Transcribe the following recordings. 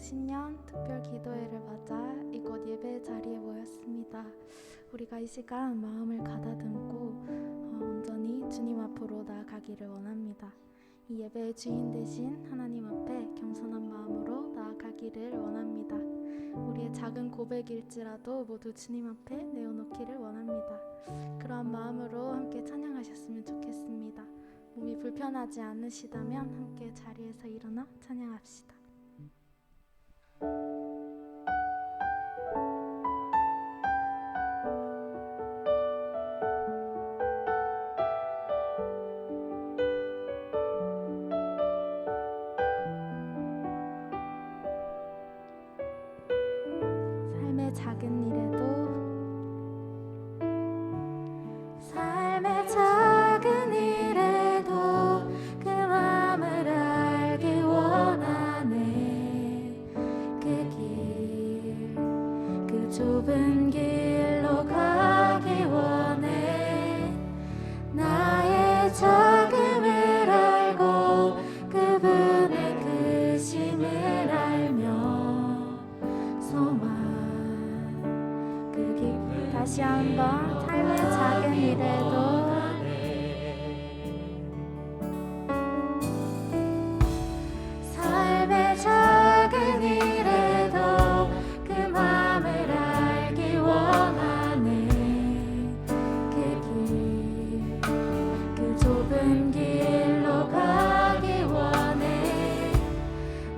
신년 특별 기도회를 맞아 이곳 예배 자리에 모였습니다. 우리가 이 시간 마음을 가다듬고 온전히 주님 앞으로 나아가기를 원합니다. 이 예배의 주인 되신 하나님 앞에 겸손한 마음으로 나아가기를 원합니다. 우리의 작은 고백일지라도 모두 주님 앞에 내어놓기를 원합니다. 그러한 마음으로 함께 찬양하셨으면 좋겠습니다. 몸이 불편하지 않으시다면 함께 자리에서 일어나 찬양합시다. 삶의 작은 일에도 그 마음을 알기 원하네. 그 좁은 길로 가기 원해. 나의 작음을 알고 그분의 크심을 알며 소망 그 깊이 다시 한번 삶의 작은 일에도 작은 일에도 그 마음을 알기 원하네. 그 좁은 길로 가기 원해.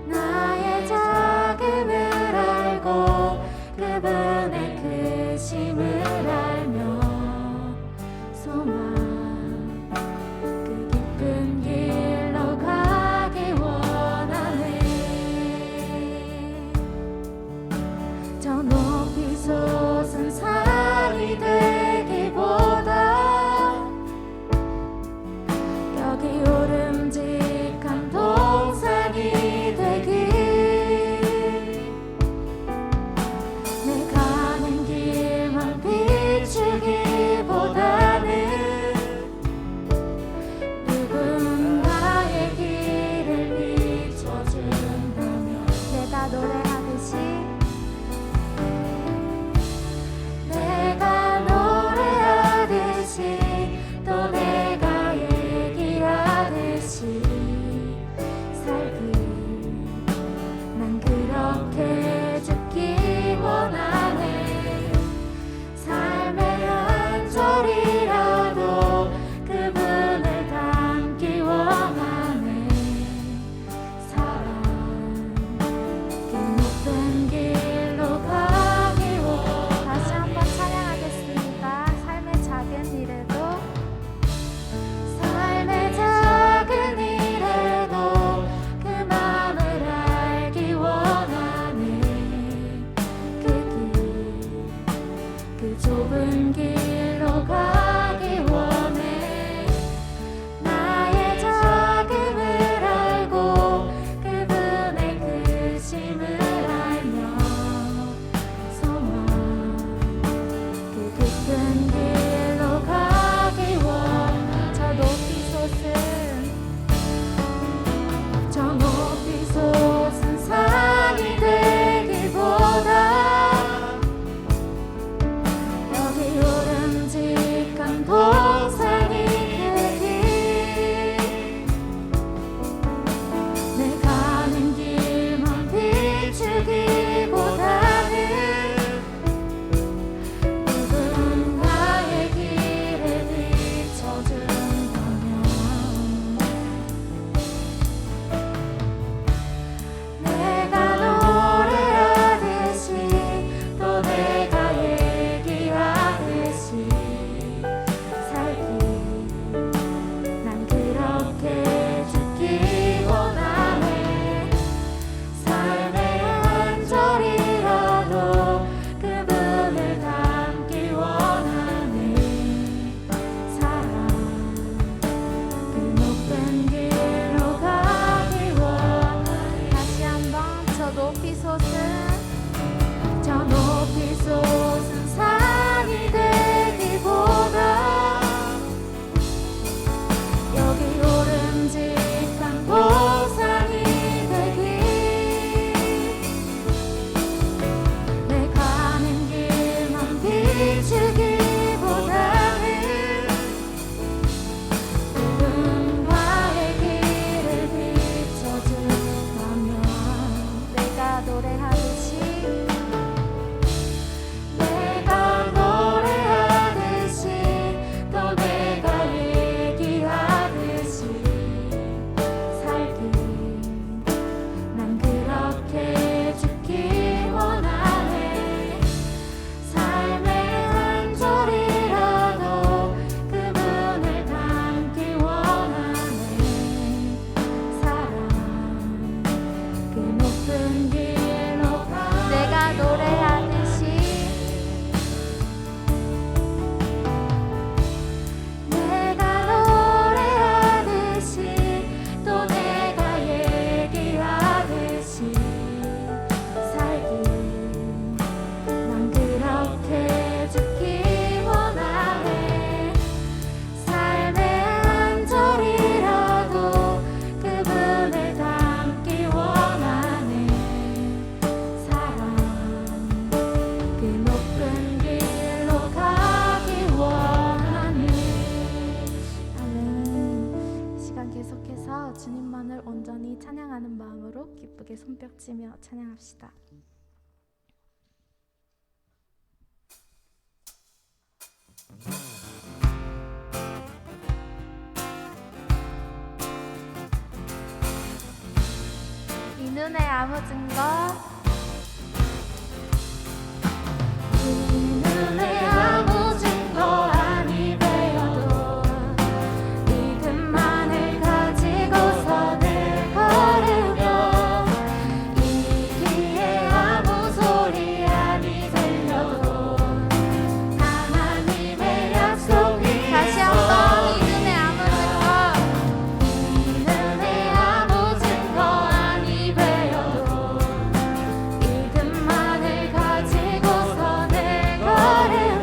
나의 작음을 알고 그분의 크심을 알며 소망 그 깊은 길로 가기 원하네. 저 높이 솟은 산이 되기보다 오늘 온전히 찬양하는 마음으로 기쁘게 손뼉치며 찬양합시다. 이 눈에 아무 증거, 이 눈에 아무 증거 아니 되어도 믿음만을 가지고서는 걸으며 이 귀에 아무 소리 아니 들려도 하나님의 약속이 다시 한번 이 눈에 아무 증거, 이 눈에 아무 증거 아니 되어도 믿음만을 가지고서는 걸으며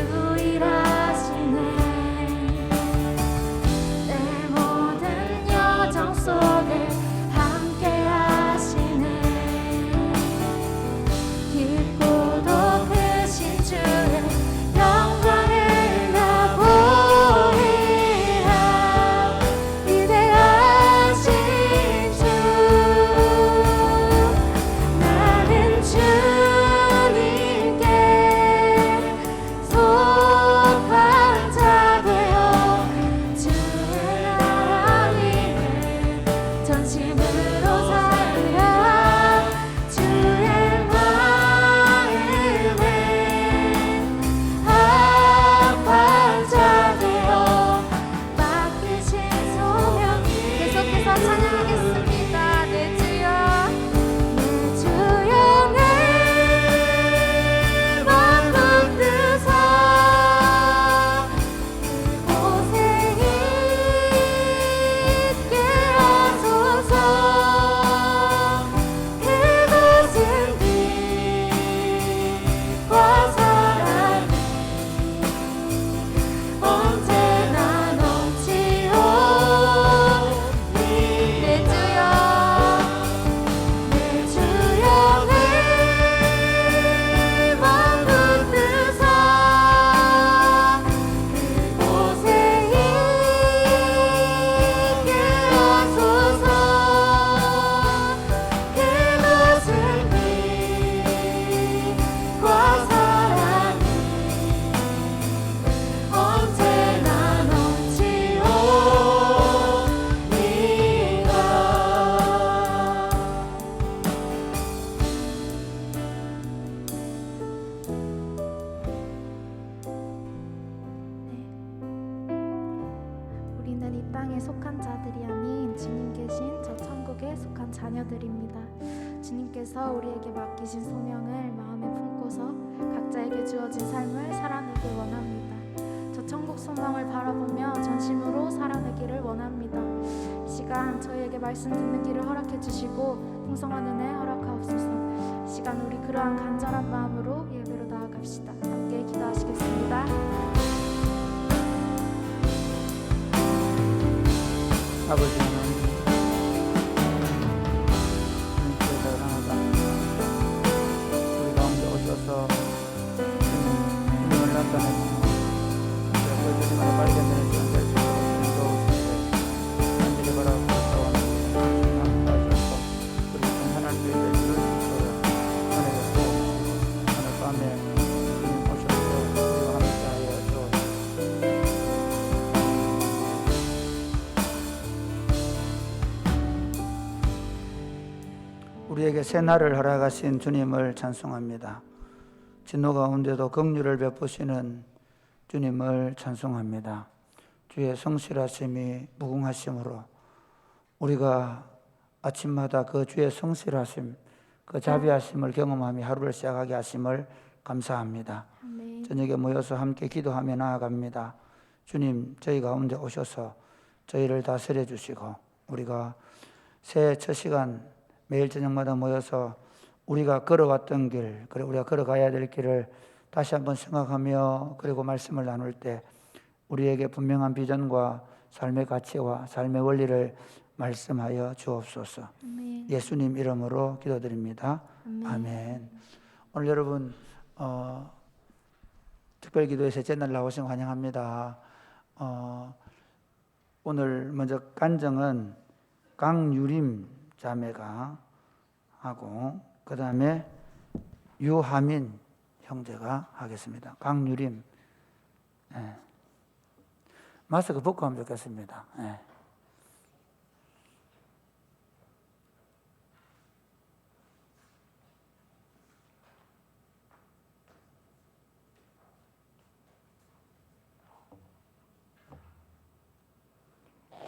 주 일하시네 내 우리는 이 땅에 속한 자들이 아닌 주님 계신 저 천국에 속한 자녀들입니다. 주님께서 우리에게 맡기신 소명을 마음에 품고서 각자에게 주어진 삶을 살아내길 원합니다. 저 천국 소망을 바라보며 전심으로 살아내기를 원합니다. 이 시간 저희에게 말씀 듣는 길을 허락해 주시고 풍성한 은혜 허락하옵소서. 이 시간 우리 그러한 간절한 마음으로 예배로 나아갑시다. 함께 기도하시겠습니다. 아버지 하나님, 주님께 사랑합니다. 우리 가운데 오셔서 주님을 나타내시고 그 주님을 발견되는 시간 될 수 있도록 도와주시되 간절히 바라고 감사하셔서 우리 평안한 주의 될 수 있도록 은혜를 부어주시고 오늘 밤에 주님 오셔서 우리와 함께하여 주옵소서. 우리에게 새 날을 허락하신 주님을 찬송합니다. 진노 가운데도 긍휼을 베푸시는 주님을 찬송합니다. 주의 성실하심이 무궁하심으로 우리가 아침마다 그 주의 성실하심, 그 자비하심을 경험하며 하루를 시작하게 하심을 감사합니다. 아멘. 저녁에 모여서 함께 기도하며 나아갑니다. 주님, 저희 가운데 오셔서 저희를 다스려 주시고 우리가 새해 첫 시간 매일 저녁마다 모여서 우리가 걸어왔던 길, 그리고 우리가 걸어가야 될 길을 다시 한번 생각하며 그리고 말씀을 나눌 때 우리에게 분명한 비전과 삶의 가치와 삶의 원리를 말씀하여 주옵소서. 아멘. 예수님 이름으로 기도드립니다. 아멘. 아멘. 오늘 여러분 특별기도의 셋째 날 나오신 거 환영합니다. 오늘 먼저 간정은 강유림 자매가 하고 그 다음에 유하민 형제가 하겠습니다. 강유림, 마스크 벗고 하면 좋겠습니다.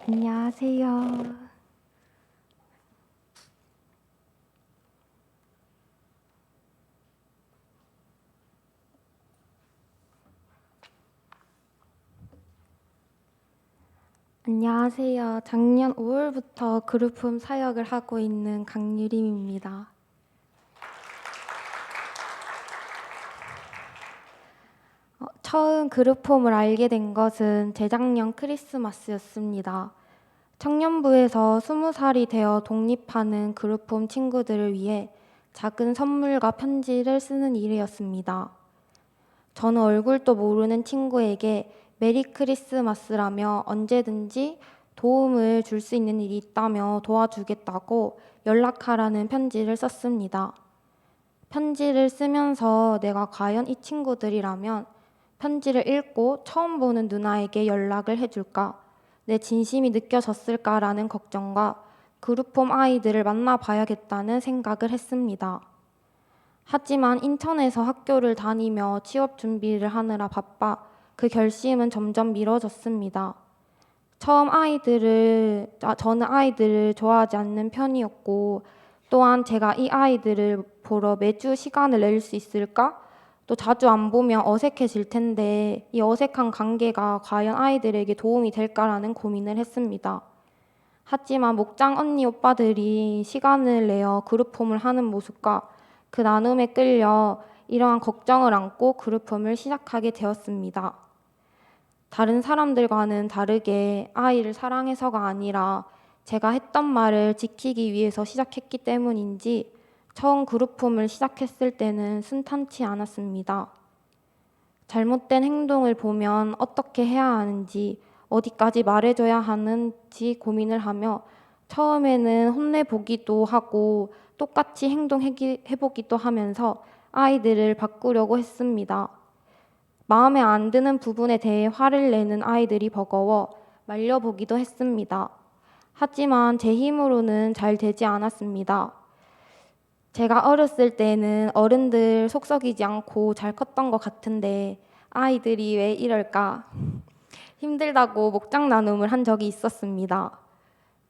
안녕하세요. 안녕하세요. 작년 5월부터 그룹홈 사역을 하고 있는 강유림입니다. 처음 그룹홈을 알게 된 것은 재작년 크리스마스였습니다. 청년부에서 20살이 되어 독립하는 그룹홈 친구들을 위해 작은 선물과 편지를 쓰는 일이었습니다. 저는 얼굴도 모르는 친구에게 메리 크리스마스라며 언제든지 도움을 줄 수 있는 일이 있다며 도와주겠다고 연락하라는 편지를 썼습니다. 편지를 쓰면서 내가 과연 이 친구들이라면 편지를 읽고 처음 보는 누나에게 연락을 해줄까? 내 진심이 느껴졌을까라는 걱정과 그룹홈 아이들을 만나봐야겠다는 생각을 했습니다. 하지만 인천에서 학교를 다니며 취업 준비를 하느라 바빠 그 결심은 점점 미뤄졌습니다. 저는 아이들을 좋아하지 않는 편이었고 또한 제가 이 아이들을 보러 매주 시간을 낼 수 있을까? 또 자주 안 보면 어색해질 텐데 이 어색한 관계가 과연 아이들에게 도움이 될까라는 고민을 했습니다. 하지만 목장 언니 오빠들이 시간을 내어 그룹홈을 하는 모습과 그 나눔에 끌려 이러한 걱정을 안고 그룹홈을 시작하게 되었습니다. 다른 사람들과는 다르게 아이를 사랑해서가 아니라 제가 했던 말을 지키기 위해서 시작했기 때문인지 처음 그룹홈을 시작했을 때는 순탄치 않았습니다. 잘못된 행동을 보면 어떻게 해야 하는지, 어디까지 말해줘야 하는지 고민을 하며 처음에는 혼내보기도 하고 똑같이 행동해보기도 하면서 아이들을 바꾸려고 했습니다. 마음에 안 드는 부분에 대해 화를 내는 아이들이 버거워 말려보기도 했습니다. 하지만 제 힘으로는 잘 되지 않았습니다. 제가 어렸을 때는 어른들 속 썩이지 않고 잘 컸던 것 같은데 아이들이 왜 이럴까? 힘들다고 목장 나눔을 한 적이 있었습니다.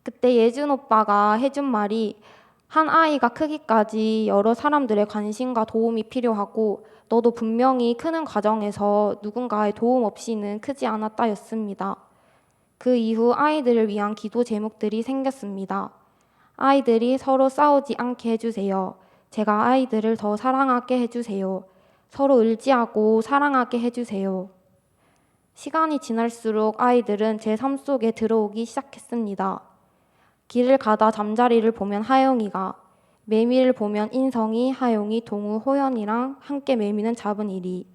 그때 예준 오빠가 해준 말이 한 아이가 크기까지 여러 사람들의 관심과 도움이 필요하고 너도 분명히 크는 과정에서 누군가의 도움 없이는 크지 않았다였습니다. 그 이후 아이들을 위한 기도 제목들이 생겼습니다. 아이들이 서로 싸우지 않게 해주세요. 제가 아이들을 더 사랑하게 해주세요. 서로 의지하고 사랑하게 해주세요. 시간이 지날수록 아이들은 제 삶 속에 들어오기 시작했습니다. 길을 가다 잠자리를 보면 하영이가, 매미를 보면 인성이, 하용이, 동우, 호연이랑 함께 매미는 잡은 일이,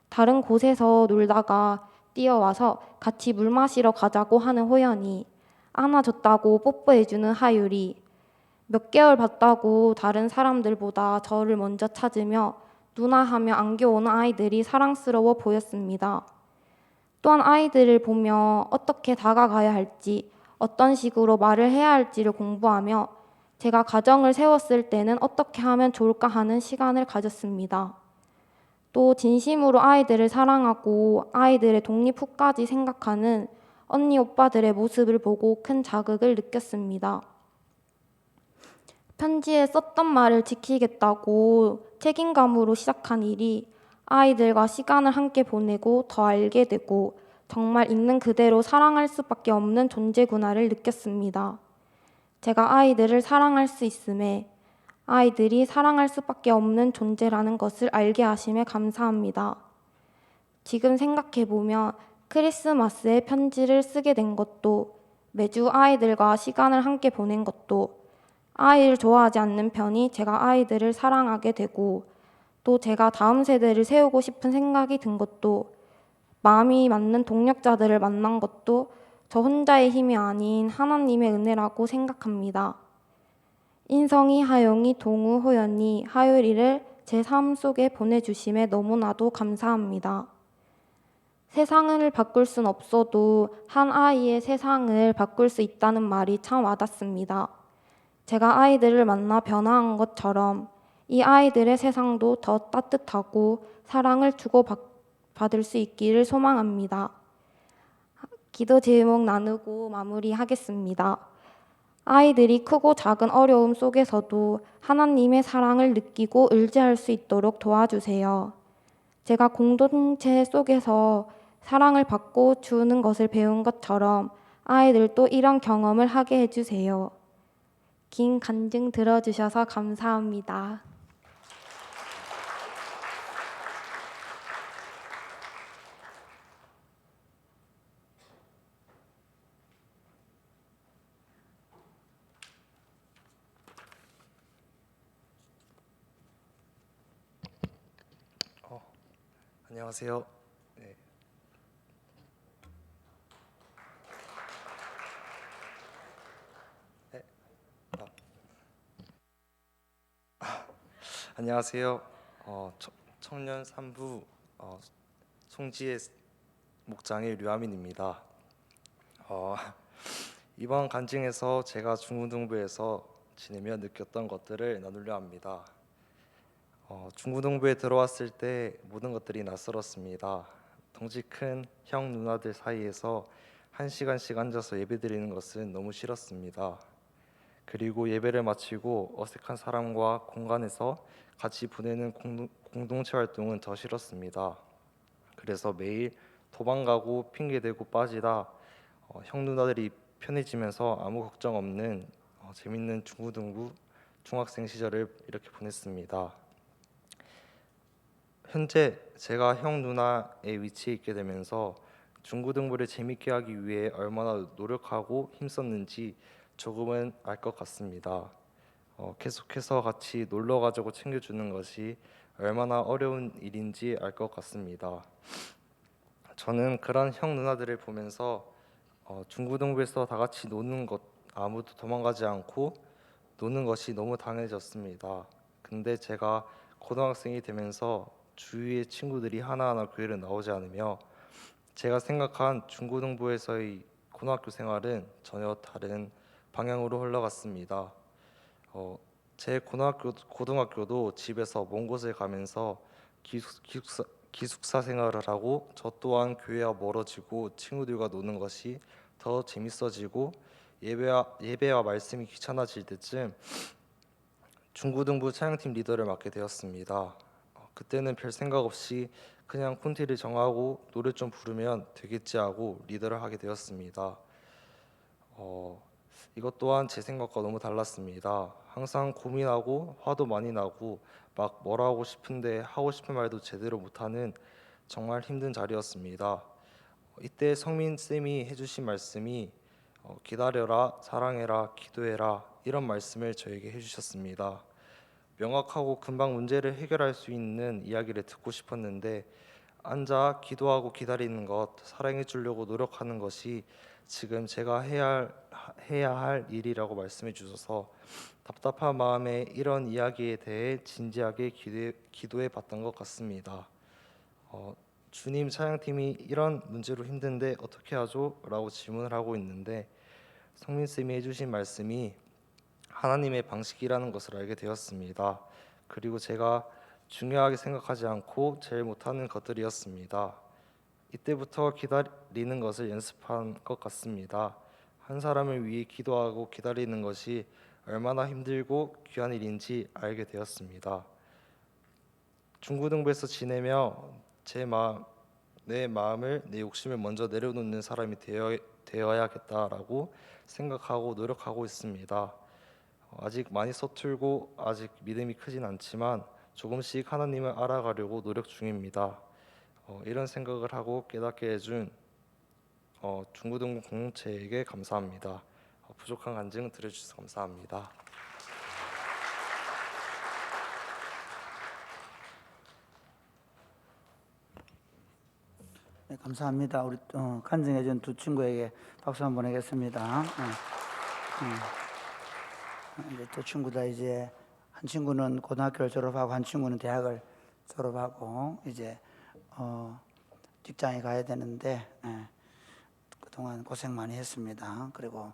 다른 곳에서 놀다가 뛰어와서 같이 물 마시러 가자고 하는 호연이, 안아줬다고 뽀뽀해주는 하율이, 몇 개월 봤다고 다른 사람들보다 저를 먼저 찾으며 누나하며 안겨오는 아이들이 사랑스러워 보였습니다. 또한 아이들을 보며 어떻게 다가가야 할지, 어떤 식으로 말을 해야 할지를 공부하며 제가 가정을 세웠을 때는 어떻게 하면 좋을까 하는 시간을 가졌습니다. 또 진심으로 아이들을 사랑하고 아이들의 독립후까지 생각하는 언니 오빠들의 모습을 보고 큰 자극을 느꼈습니다. 편지에 썼던 말을 지키겠다고 책임감으로 시작한 일이 아이들과 시간을 함께 보내고 더 알게 되고 정말 있는 그대로 사랑할 수밖에 없는 존재구나를 느꼈습니다. 제가 아이들을 사랑할 수 있음에 아이들이 사랑할 수밖에 없는 존재라는 것을 알게 하심에 감사합니다. 지금 생각해보면 크리스마스에 편지를 쓰게 된 것도 매주 아이들과 시간을 함께 보낸 것도 아이를 좋아하지 않는 편이 제가 아이들을 사랑하게 되고 또 제가 다음 세대를 세우고 싶은 생각이 든 것도 마음이 맞는 동력자들을 만난 것도 저 혼자의 힘이 아닌 하나님의 은혜라고 생각합니다. 인성이, 하용이, 동우, 호연이, 하율이를 제 삶 속에 보내주심에 너무나도 감사합니다. 세상을 바꿀 순 없어도 한 아이의 세상을 바꿀 수 있다는 말이 참 와닿습니다. 제가 아이들을 만나 변화한 것처럼 이 아이들의 세상도 더 따뜻하고 사랑을 주고받을 수 있기를 소망합니다. 기도 제목 나누고 마무리하겠습니다. 아이들이 크고 작은 어려움 속에서도 하나님의 사랑을 느끼고 의지할 수 있도록 도와주세요. 제가 공동체 속에서 사랑을 받고 주는 것을 배운 것처럼 아이들도 이런 경험을 하게 해주세요. 긴 간증 들어주셔서 감사합니다. 안녕하세요. 네. 네. 안녕하세요. 청년 3부 송지혜 목장의 류하민입니다. 이번 간증에서 제가 중고등부에서 지내며 느꼈던 것들을 나누려 합니다. 중고등부에 들어왔을 때 모든 것들이 낯설었습니다. 덩치 큰 형 누나들 사이에서 1시간씩 앉아서 예배드리는 것은 너무 싫었습니다. 그리고 예배를 마치고 어색한 사람과 공간에서 같이 보내는 공동체 활동은 더 싫었습니다. 그래서 매일 도망가고 핑계대고 빠지다 형 누나들이 편해지면서 아무 걱정 없는 재밌는 중고등부 중학생 시절을 이렇게 보냈습니다. 현재 제가 형 누나의 위치에 있게 되면서 중고등부를 재밌게 하기 위해 얼마나 노력하고 힘썼는지 조금은 알 것 같습니다. 계속해서 같이 놀러 가자고 챙겨주는 것이 얼마나 어려운 일인지 알 것 같습니다. 저는 그런 형 누나들을 보면서 중고등부에서 다 같이 노는 것, 아무도 도망가지 않고 노는 것이 너무 당연해졌습니다. 근데 제가 고등학생이 되면서 주위의 친구들이 하나하나 교회를 나오지 않으며 제가 생각한 중고등부에서의 고등학교 생활은 전혀 다른 방향으로 흘러갔습니다. 제 고등학교도 집에서 먼 곳을 가면서 기숙사 생활을 하고 저 또한 교회와 멀어지고 친구들과 노는 것이 더 재밌어지고 예배와 말씀이 귀찮아질 때쯤 중고등부 찬양팀 리더를 맡게 되었습니다. 그때는 별 생각 없이 그냥 콘티를 정하고 노래 좀 부르면 되겠지 하고 리더를 하게 되었습니다. 이것 또한 제 생각과 너무 달랐습니다. 항상 고민하고 화도 많이 나고 막 뭐라 하고 싶은데 하고 싶은 말도 제대로 못하는 정말 힘든 자리였습니다. 이때 성민 쌤이 해주신 말씀이 기다려라, 사랑해라, 기도해라 이런 말씀을 저에게 해주셨습니다. 명확하고 금방 문제를 해결할 수 있는 이야기를 듣고 싶었는데 앉아 기도하고 기다리는 것, 사랑해 주려고 노력하는 것이 지금 제가 해야 할 일이라고 말씀해 주셔서 답답한 마음에 이런 이야기에 대해 진지하게 기도해 봤던 것 같습니다. 주님, 찬양팀이 이런 문제로 힘든데 어떻게 하죠? 라고 질문을 하고 있는데 성민쌤이 해주신 말씀이 하나님의 방식이라는 것을 알게 되었습니다. 그리고 제가 중요하게 생각하지 않고 제일 못하는 것들이었습니다. 이때부터 기다리는 것을 연습한 것 같습니다. 한 사람을 위해 기도하고 기다리는 것이 얼마나 힘들고 귀한 일인지 알게 되었습니다. 중고등부에서 지내며 내 마음을, 내 욕심을 먼저 내려놓는 사람이 되어야겠다라고 생각하고 노력하고 있습니다. 아직 많이 서툴고 아직 믿음이 크진 않지만 조금씩 하나님을 알아가려고 노력 중입니다. 이런 생각을 하고 깨닫게 해준 중고등부 공동체에게 감사합니다. 부족한 간증 들어주셔서 감사합니다. 네, 감사합니다. 우리 간증해준 두 친구에게 박수 한번 보내겠습니다. 이제 두 친구 다 이제 한 친구는 고등학교를 졸업하고 한 친구는 대학을 졸업하고 이제 직장에 가야 되는데 그동안 고생 많이 했습니다. 그리고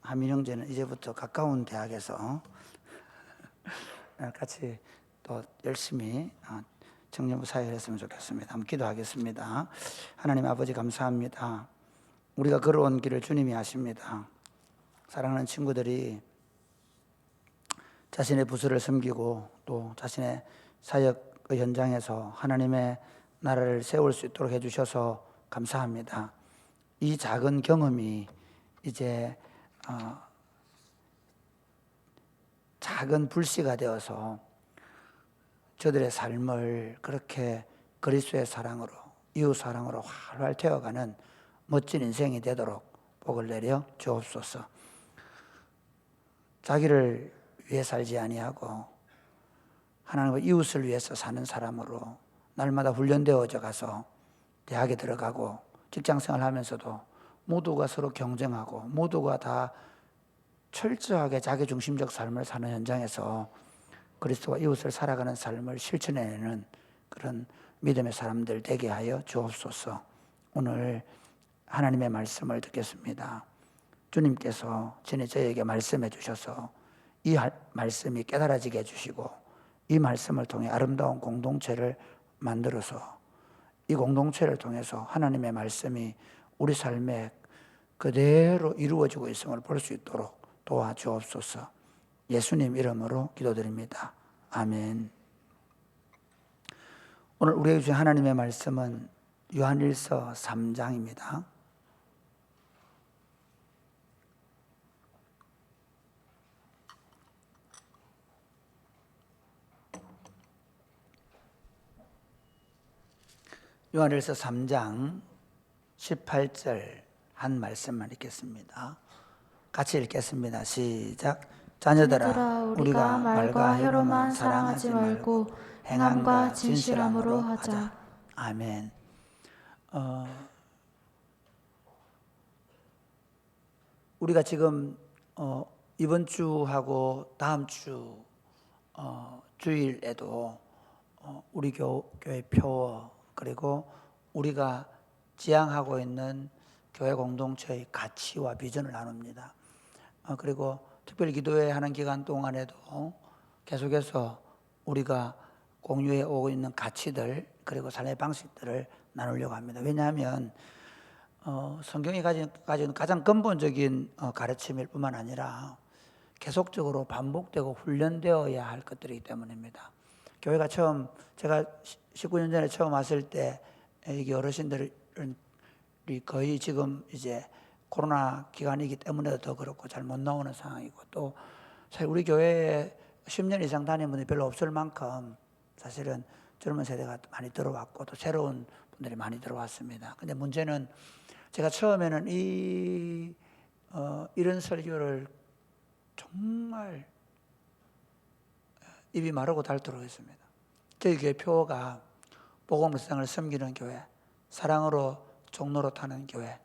하민 형제는 이제부터 가까운 대학에서 같이 또 열심히 청년부 사역을 했으면 좋겠습니다. 한번 기도하겠습니다. 하나님 아버지 감사합니다. 우리가 걸어온 길을 주님이 아십니다. 사랑하는 친구들이 자신의 부서를 섬기고 또 자신의 사역의 현장에서 하나님의 나라를 세울 수 있도록 해주셔서 감사합니다. 이 작은 경험이 이제 작은 불씨가 되어서 저들의 삶을 그렇게 그리스도의 사랑으로 이웃 사랑으로 활활 태워가는 멋진 인생이 되도록 복을 내려 주옵소서. 자기를 위해 살지 아니하고 하나님과 이웃을 위해서 사는 사람으로 날마다 훈련되어져 가서 대학에 들어가고 직장생활 하면서도 모두가 서로 경쟁하고 모두가 다 철저하게 자기중심적 삶을 사는 현장에서 그리스도와 이웃을 살아가는 삶을 실천해내는 그런 믿음의 사람들 되게 하여 주옵소서. 오늘 하나님의 말씀을 듣겠습니다. 주님께서 전에 저에게 말씀해 주셔서 이 말씀이 깨달아지게 해주시고 이 말씀을 통해 아름다운 공동체를 만들어서 이 공동체를 통해서 하나님의 말씀이 우리 삶에 그대로 이루어지고 있음을 볼 수 있도록 도와주옵소서. 예수님 이름으로 기도드립니다. 아멘. 오늘 우리에게 주신 하나님의 말씀은 요한일서 3장입니다. 요한일서 3장 18절 한 말씀만 읽겠습니다. 같이 읽겠습니다. 시작. 자녀들아 우리가 말과 혀로만 사랑하지 말고 행함과 진실함으로 하자. 아멘. 우리가 지금 이번 주하고 다음 주 주일에도 우리 교회 표어 그리고 우리가 지향하고 있는 교회 공동체의 가치와 비전을 나눕니다. 그리고 특별 기도회 하는 기간 동안에도 계속해서 우리가 공유해 오고 있는 가치들 그리고 삶의 방식들을 나누려고 합니다. 왜냐하면 성경이 가진 가장 근본적인 가르침일 뿐만 아니라 계속적으로 반복되고 훈련되어야 할 것들이기 때문입니다. 교회가 제가 19년 전에 처음 왔을 때 이게 어르신들이 거의 지금 이제 코로나 기간이기 때문에도 더 그렇고 잘 못 나오는 상황이고, 또 사실 우리 교회에 10년 이상 다니는 분이 별로 없을 만큼 사실은 젊은 세대가 많이 들어왔고 또 새로운 분들이 많이 들어왔습니다. 근데 문제는 제가 처음에는 이런 설교를 정말 입이 마르고 닳도록 했습니다. 저희 교회 표어가 복음으로 세상을 섬기는 교회, 사랑으로 종로로 타는 교회,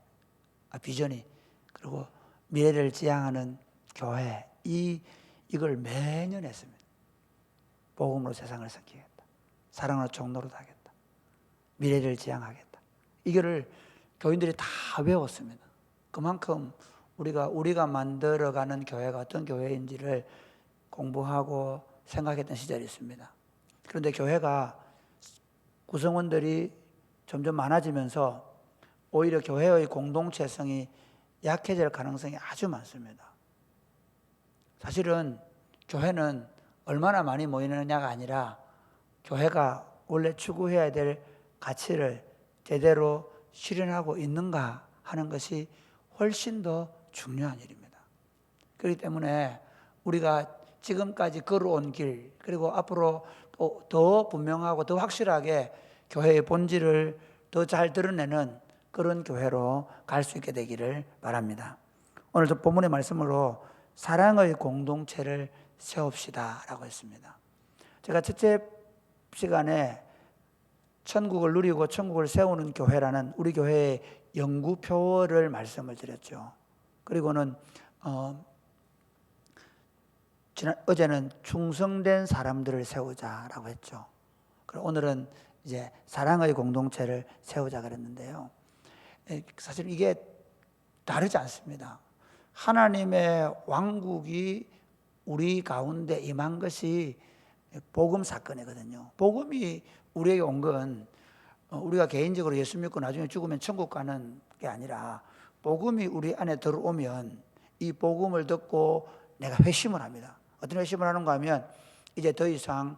비전이, 그리고 미래를 지향하는 교회, 이걸 매년 했습니다. 복음으로 세상을 섬기겠다, 사랑으로 종로로 타겠다, 미래를 지향하겠다. 이거를 교인들이 다 외웠습니다. 그만큼 우리가 만들어가는 교회가 어떤 교회인지를 공부하고 생각했던 시절이 있습니다. 그런데 교회가 구성원들이 점점 많아지면서 오히려 교회의 공동체성이 약해질 가능성이 아주 많습니다. 사실은 교회는 얼마나 많이 모이느냐가 아니라 교회가 원래 추구해야 될 가치를 제대로 실현하고 있는가 하는 것이 훨씬 더 중요한 일입니다. 그렇기 때문에 우리가 지금까지 걸어온 길, 그리고 앞으로 더 분명하고 더 확실하게 교회의 본질을 더 잘 드러내는 그런 교회로 갈 수 있게 되기를 바랍니다. 오늘도 본문의 말씀으로 사랑의 공동체를 세웁시다 라고 했습니다. 제가 첫째 시간에 천국을 누리고 천국을 세우는 교회라는 우리 교회의 연구표를 말씀을 드렸죠. 그리고는 어제는 충성된 사람들을 세우자라고 했죠. 그리고 오늘은 이제 사랑의 공동체를 세우자 그랬는데요. 사실 이게 다르지 않습니다. 하나님의 왕국이 우리 가운데 임한 것이 복음 사건이거든요. 복음이 우리에게 온 건 우리가 개인적으로 예수 믿고 나중에 죽으면 천국 가는 게 아니라, 복음이 우리 안에 들어오면 이 복음을 듣고 내가 회심을 합니다. 어떤 회심을 하는가 하면 이제 더 이상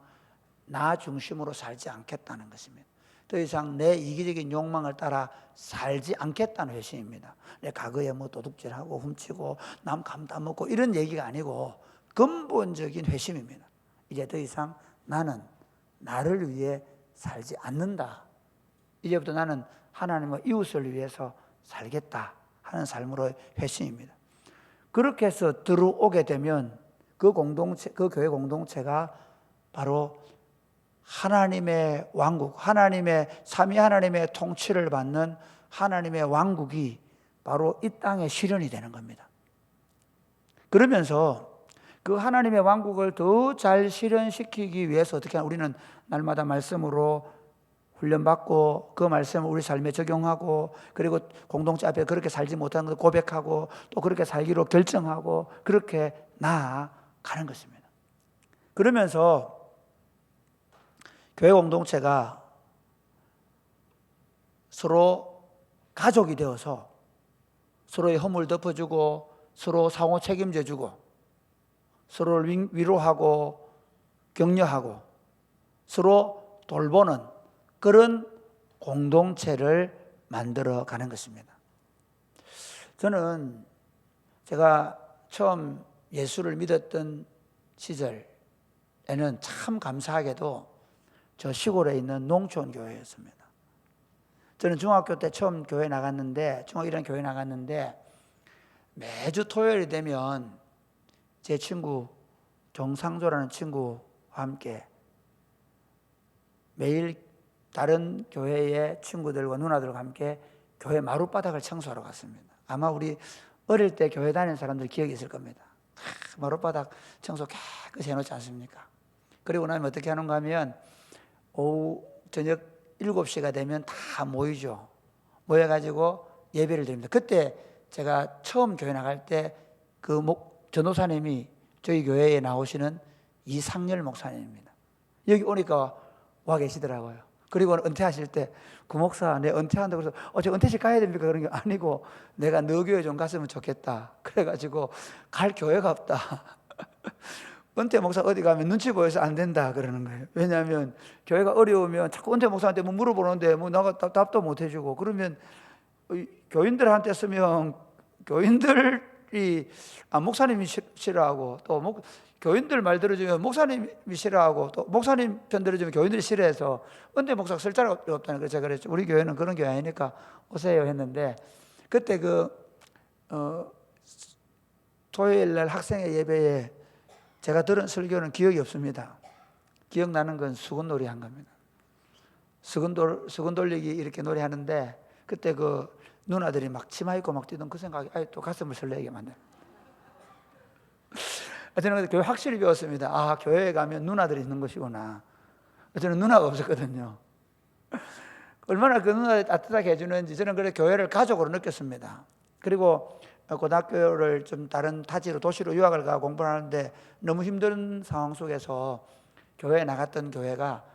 나 중심으로 살지 않겠다는 것입니다. 더 이상 내 이기적인 욕망을 따라 살지 않겠다는 회심입니다. 내 과거에 뭐 도둑질하고 훔치고 남 감다 먹고 이런 얘기가 아니고 근본적인 회심입니다. 이제 더 이상 나는 나를 위해 살지 않는다. 이제부터 나는 하나님과 이웃을 위해서 살겠다 하는 삶으로의 회심입니다. 그렇게 해서 들어오게 되면 그 공동체, 그 교회 공동체가 바로 하나님의 왕국, 하나님의 삼위 하나님의 통치를 받는 하나님의 왕국이 바로 이 땅에 실현이 되는 겁니다. 그러면서 그 하나님의 왕국을 더 잘 실현시키기 위해서 어떻게 하냐, 우리는 날마다 말씀으로 훈련받고 그 말씀을 우리 삶에 적용하고, 그리고 공동체 앞에 그렇게 살지 못하는 것을 고백하고 또 그렇게 살기로 결정하고 그렇게 나아가는 것입니다. 그러면서 교회 공동체가 서로 가족이 되어서 서로의 허물 덮어주고 서로 상호 책임져주고 서로를 위로하고 격려하고 서로 돌보는 그런 공동체를 만들어가는 것입니다. 저는 제가 처음 예수를 믿었던 시절에는 참 감사하게도 저 시골에 있는 농촌 교회였습니다. 저는 중학교 때 처음 교회 나갔는데, 중학교 1학년 교회 나갔는데 매주 토요일이 되면 제 친구 정상조라는 친구와 함께 매일 다른 교회의 친구들과 누나들과 함께 교회 마룻바닥을 청소하러 갔습니다. 아마 우리 어릴 때 교회 다니는 사람들 기억이 있을 겁니다. 마룻바닥 청소 깨끗이 해놓지 않습니까? 그리고 나면 어떻게 하는가 하면 오후 저녁 7시가 되면 다 모이죠. 모여가지고 예배를 드립니다. 그때 제가 처음 교회 나갈 때 그 전도사님이 저희 교회에 나오시는 이상열 목사님입니다. 여기 오니까 와 계시더라고요. 그리고 은퇴하실 때 구목사 내 은퇴한다고 해서 저 은퇴식 가야 됩니까? 그런 게 아니고 내가 너 교회 좀 갔으면 좋겠다. 그래가지고 갈 교회가 없다. 은퇴 목사 어디 가면 눈치 보여서 안 된다 그러는 거예요. 왜냐하면 교회가 어려우면 자꾸 은퇴 목사한테 뭐 물어보는데 뭐 나가 답도 못 해주고 그러면 교인들한테 쓰면 교인들이 목사님이 싫어하고 또 교인들 말 들어주면 목사님이 싫어하고 또 목사님 편 들어주면 교인들이 싫어해서 은퇴 목사가 쓸 자리가 없다는 걸 제가 그랬죠. 우리 교회는 그런 교회 아니니까 오세요 했는데 그때 토요일 날 학생의 예배에 제가 들은 설교는 기억이 없습니다. 기억나는 건 수건놀이 한 겁니다. 수건 돌리기 이렇게 노래하는데 그때 누나들이 막 치마 입고 막 뛰던 그 생각이 또 가슴을 설레게 만들어요. 저는 교회 확실히 배웠습니다. 교회에 가면 누나들이 있는 것이구나. 저는 누나가 없었거든요. 얼마나 그 누나들이 따뜻하게 해주는지 저는 그래 교회를 가족으로 느꼈습니다. 그리고 고등학교를 좀 다른 타지로 도시로 유학을 가고 공부를 하는데 너무 힘든 상황 속에서 교회에 나갔던 교회가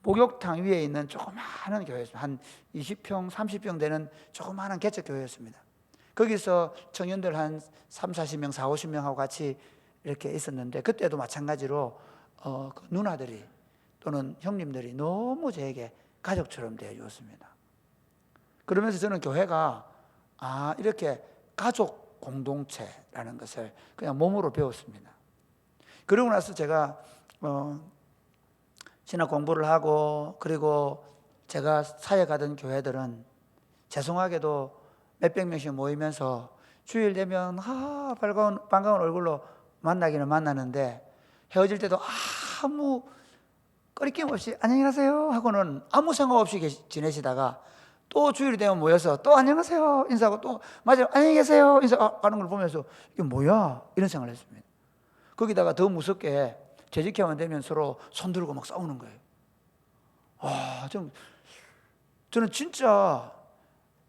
목욕탕 위에 있는 조그마한 교회였습니다. 한 20평, 30평 되는 조그마한 개척 교회였습니다. 거기서 청년들 한 3, 40명, 4, 50명하고 같이 이렇게 있었는데 그때도 마찬가지로 그 누나들이 또는 형님들이 너무 저에게 가족처럼 대해주었습니다. 그러면서 저는 교회가 이렇게 가족 공동체라는 것을 그냥 몸으로 배웠습니다. 그러고 나서 제가 신학 공부를 하고 그리고 제가 사회 가던 교회들은 죄송하게도 몇백 명씩 모이면서 주일 되면 반가운 얼굴로 만나기는 만나는데 헤어질 때도 아무 꺼리낌 없이 안녕히 가세요 하고는 아무 생각 없이 지내시다가 또 주일이 되면 모여서 또 안녕하세요 인사하고 또 맞아요 안녕히 계세요 인사하는 걸 보면서 이게 뭐야 이런 생각을 했습니다. 거기다가 더 무섭게 재직하면 되면 서로 손 들고 막 싸우는 거예요. 저는 진짜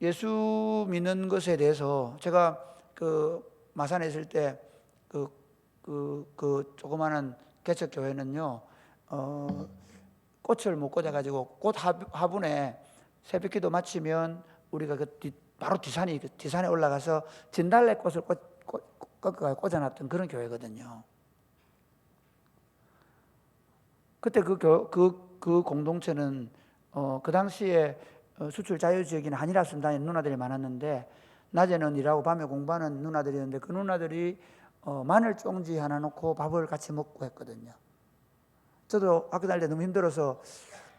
예수 믿는 것에 대해서 제가 마산에 있을 때 조그마한 개척 교회는요 꽃을 못 꽂아가지고 꽃 화분에 새벽기도 마치면 우리가 바로 뒤산에 올라가서 진달래꽃을 꽂아놨던 그런 교회거든요. 그때 그 공동체는 그 당시에 수출 자유지역인 한일학생단에 누나들이 많았는데 낮에는 일하고 밤에 공부하는 누나들이었는데 그 누나들이 마늘 쫑지 하나 놓고 밥을 같이 먹고 했거든요. 저도 학교 다닐 때 너무 힘들어서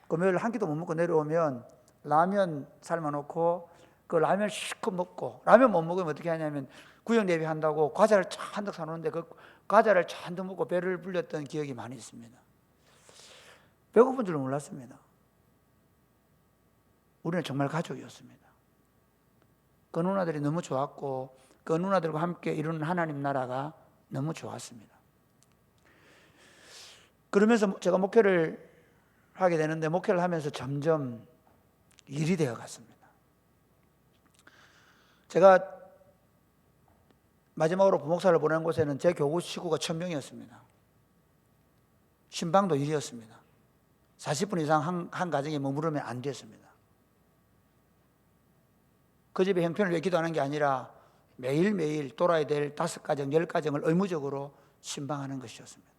금요일 한 끼도 못 먹고 내려오면 라면 삶아놓고 그 라면 실컷 먹고 라면 못 먹으면 어떻게 하냐면 구역 예배한다고 과자를 잔뜩 사놓는데 그 과자를 잔뜩 먹고 배를 불렸던 기억이 많이 있습니다. 배고픈 줄 몰랐습니다. 우리는 정말 가족이었습니다. 그 누나들이 너무 좋았고 그 누나들과 함께 이루는 하나님 나라가 너무 좋았습니다. 그러면서 제가 목회를 하게 되는데 목회를 하면서 점점 일이 되어 갔습니다. 제가 마지막으로 부목사를 보낸 곳에는 제 교구 식구가 1000명이었습니다. 신방도 일이었습니다. 40분 이상 한 가정에 머무르면 안 됐습니다. 그 집에 형편을 위해 기도하는 게 아니라 매일매일 돌아야 될 5가정, 10가정을 의무적으로 신방하는 것이었습니다.